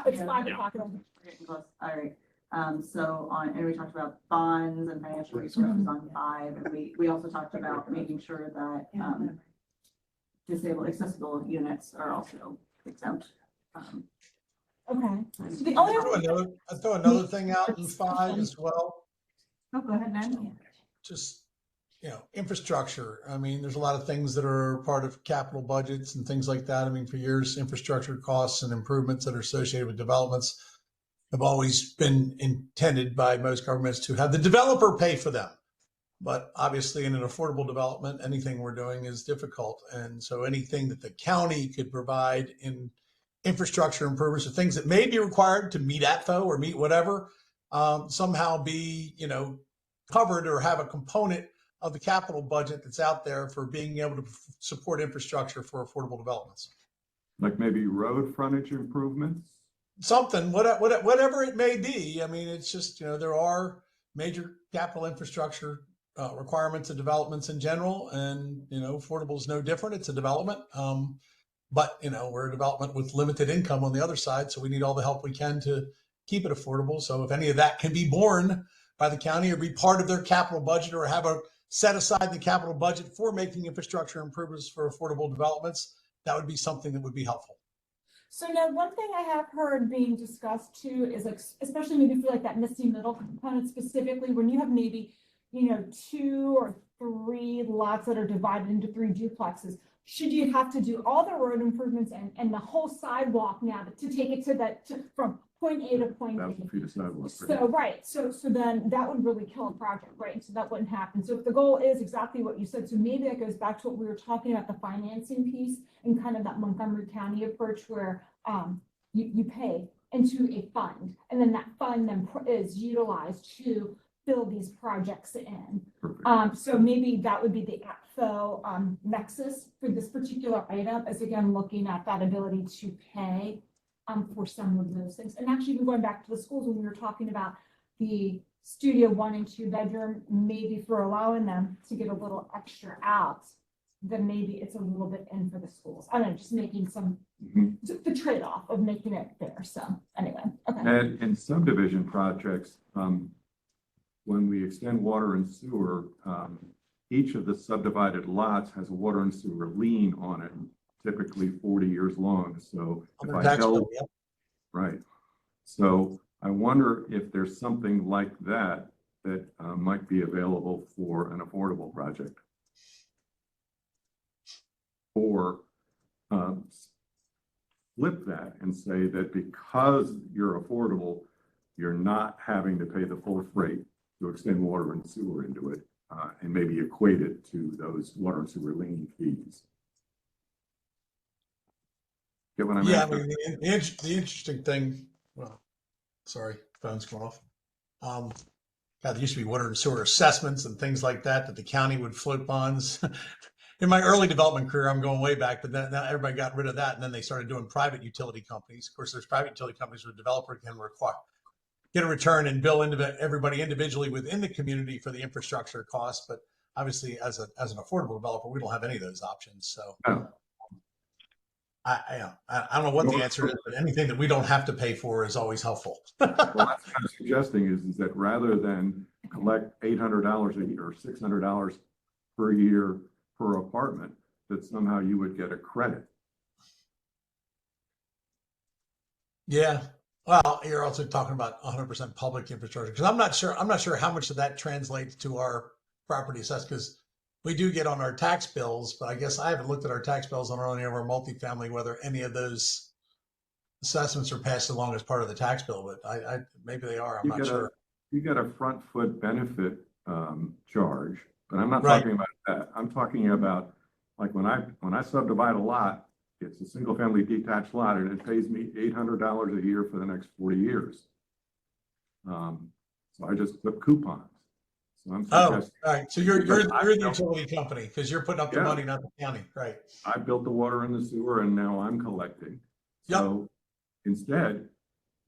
it's 5 o'clock. We're getting close. All right. So and we talked about bonds and financial resources on 5, and we also talked about making sure that, disabled accessible units are also exempt. Okay. So the only other I'll throw another thing out in 5 as well. Oh, go ahead, man. Just, infrastructure. I mean, there's a lot of things that are part of capital budgets and things like that. I mean, for years, infrastructure costs and improvements that are associated with developments have always been intended by most governments to have the developer pay for them. But obviously in an affordable development, anything we're doing is difficult. And so anything that the county could provide in infrastructure improvements or things that may be required to meet ATFO or meet whatever, somehow be, covered or have a component of the capital budget that's out there for being able to support infrastructure for affordable developments. Like maybe road frontage improvements? Something, whatever it may be. I mean, it's just, there are major capital infrastructure requirements of developments in general. And, affordable is no different. It's a development. But, we're a development with limited income on the other side. So we need all the help we can to keep it affordable. So if any of that can be borne by the county or be part of their capital budget or have a set aside the capital budget for making infrastructure improvements for affordable developments, that would be something that would be helpful. So now, one thing I have heard being discussed too is like, especially maybe for like that missing middle component specifically, when you have maybe, 2 or 3 lots that are divided into 3 duplexes, should you have to do all the road improvements and the whole sidewalk now to take it from point A to point B? 1,000 feet of sidewalk. So, right, so then that would really kill a project, right? So that wouldn't happen. So if the goal is exactly what you said, so maybe that goes back to what we were talking about, the financing piece and kind of that Montgomery County approach where you pay into a fund, and then that fund then is utilized to fill these projects in. So maybe that would be the APFO nexus for this particular item, as again, looking at that ability to pay for some of those things. And actually, even going back to the schools, when we were talking about the studio 1 and 2 bedroom, maybe for allowing them to get a little extra out, then maybe it's a little bit in for the schools. I don't know, just making some, the trade-off of making it fair. So anyway, okay. And in subdivision projects, when we extend water and sewer, each of the subdivided lots has a water and sewer lien on it, typically 40 years long. So if I held, right. So I wonder if there's something like that that might be available for an affordable project. Or flip that and say that because you're affordable, you're not having to pay the full freight to extend water and sewer into it, and maybe equate it to those water and sewer lien fees. Get what I'm Yeah, asking? I mean, the interesting thing, well, sorry, phone's going off. God, there used to be water and sewer assessments and things like that the county would float bonds. In my early development career, I'm going way back, but then now everybody got rid of that, and then they started doing private utility companies. Of course, there's private utility companies where a developer can get a return and bill everybody individually within the community for the infrastructure costs. But obviously, as an affordable developer, we don't have any of those options. So No. I don't know what the answer is, but anything that we don't have to pay for is always helpful. Well, that's what I'm suggesting is that rather than collect $800 a year or $600 per year per apartment, that somehow you would get a credit. Yeah. Well, you're also talking about 100% public infrastructure, because I'm not sure how much of that translates to our property assessment, because we do get on our tax bills, but I guess I haven't looked at our tax bills on any of our multifamily, whether any of those assessments are passed along as part of the tax bill, but I maybe they are, I'm not sure. You get a front foot benefit charge, but I'm not Right. talking about that. I'm talking about like when I subdivide a lot, it's a single family detached lot and it pays me $800 a year for the next 40 years. So I just put coupons. So I'm suggesting, all right. So you're the utility company because you're putting up the money, not the county, right? I built the water and the sewer and now I'm collecting. So instead,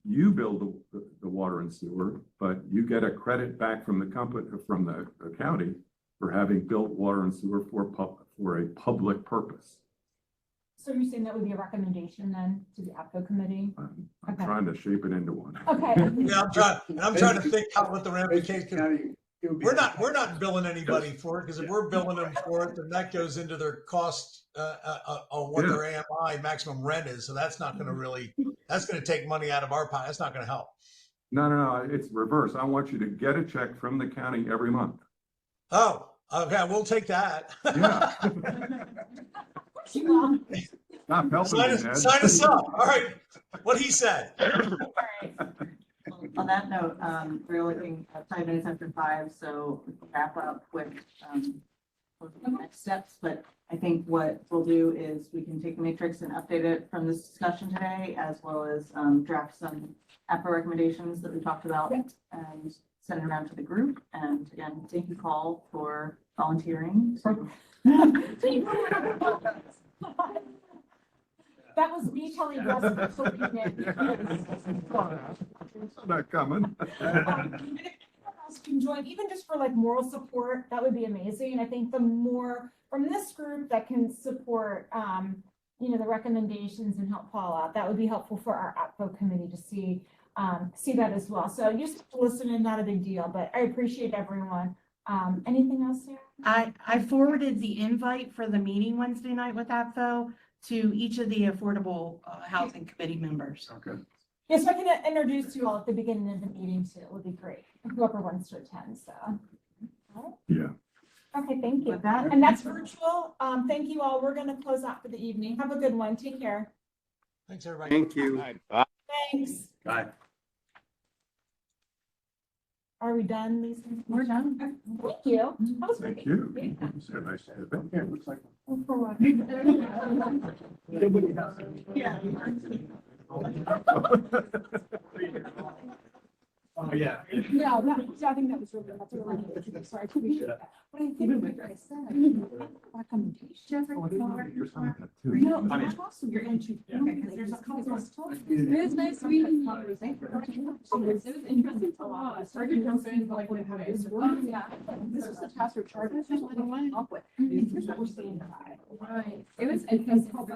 you build the water and sewer, but you get a credit back from the company, from the county, for having built water and sewer for a public purpose. So you're saying that would be a recommendation then to the APCO committee? I'm trying to shape it into one. Okay. Yeah, I'm trying to think out what the ramifications. We're not billing anybody for it, because if we're billing them for it, then that goes into their cost on what their AMI maximum rent is. So that's not going to that's going to take money out of our pocket. That's not going to help. No, it's reverse. I want you to get a check from the county every month. Oh, okay, we'll take that. Yeah. Stop helping me, Ed. Sign us up. All right, what he said. On that note, we're looking at 5 minutes after 5, so we can wrap up with the next steps. But I think what we'll do is we can take the matrix and update it from this discussion today, as well as draft some APRA recommendations that we talked about and send it around to the group. And again, thank you, Paul, for volunteering. That was me telling Russ so he did. It's not coming. else can join, even just for like moral support, that would be amazing. I think the more from this group that can support, you know, the recommendations and help Paul out, that would be helpful for our APCO committee to see that as well. So you just have to listen in, not a big deal, but I appreciate everyone. Anything else, Sarah? I forwarded the invite for the meeting Wednesday night with APFO to each of the Affordable Housing Committee members. Okay. Yes, so I can introduce you all at the beginning of the meeting too. It would be great. Whoever wants to attend, so. Yeah. Okay, thank you. With that- And that's virtual. Thank you all. We're gonna close out for the evening. Have a good one. Take care. Thanks, everybody. Thank you. Thanks. Bye. Are we done, Lisa? We're done. Thank you. That was Thank great. you. So nice to have you. Yeah, it looks like. For what? Nobody has it. Yeah. Oh, yeah. No, I think that was really, that's really, sorry, I appreciate that. But I think what I said, recommendation. You're signing that too. No, that's also your entry. There's a couple of. It was nice meeting you. It was interesting to watch. Started jumping like what happens. Yeah, this was the task for charter. Here's what we're seeing. Right. It was interesting.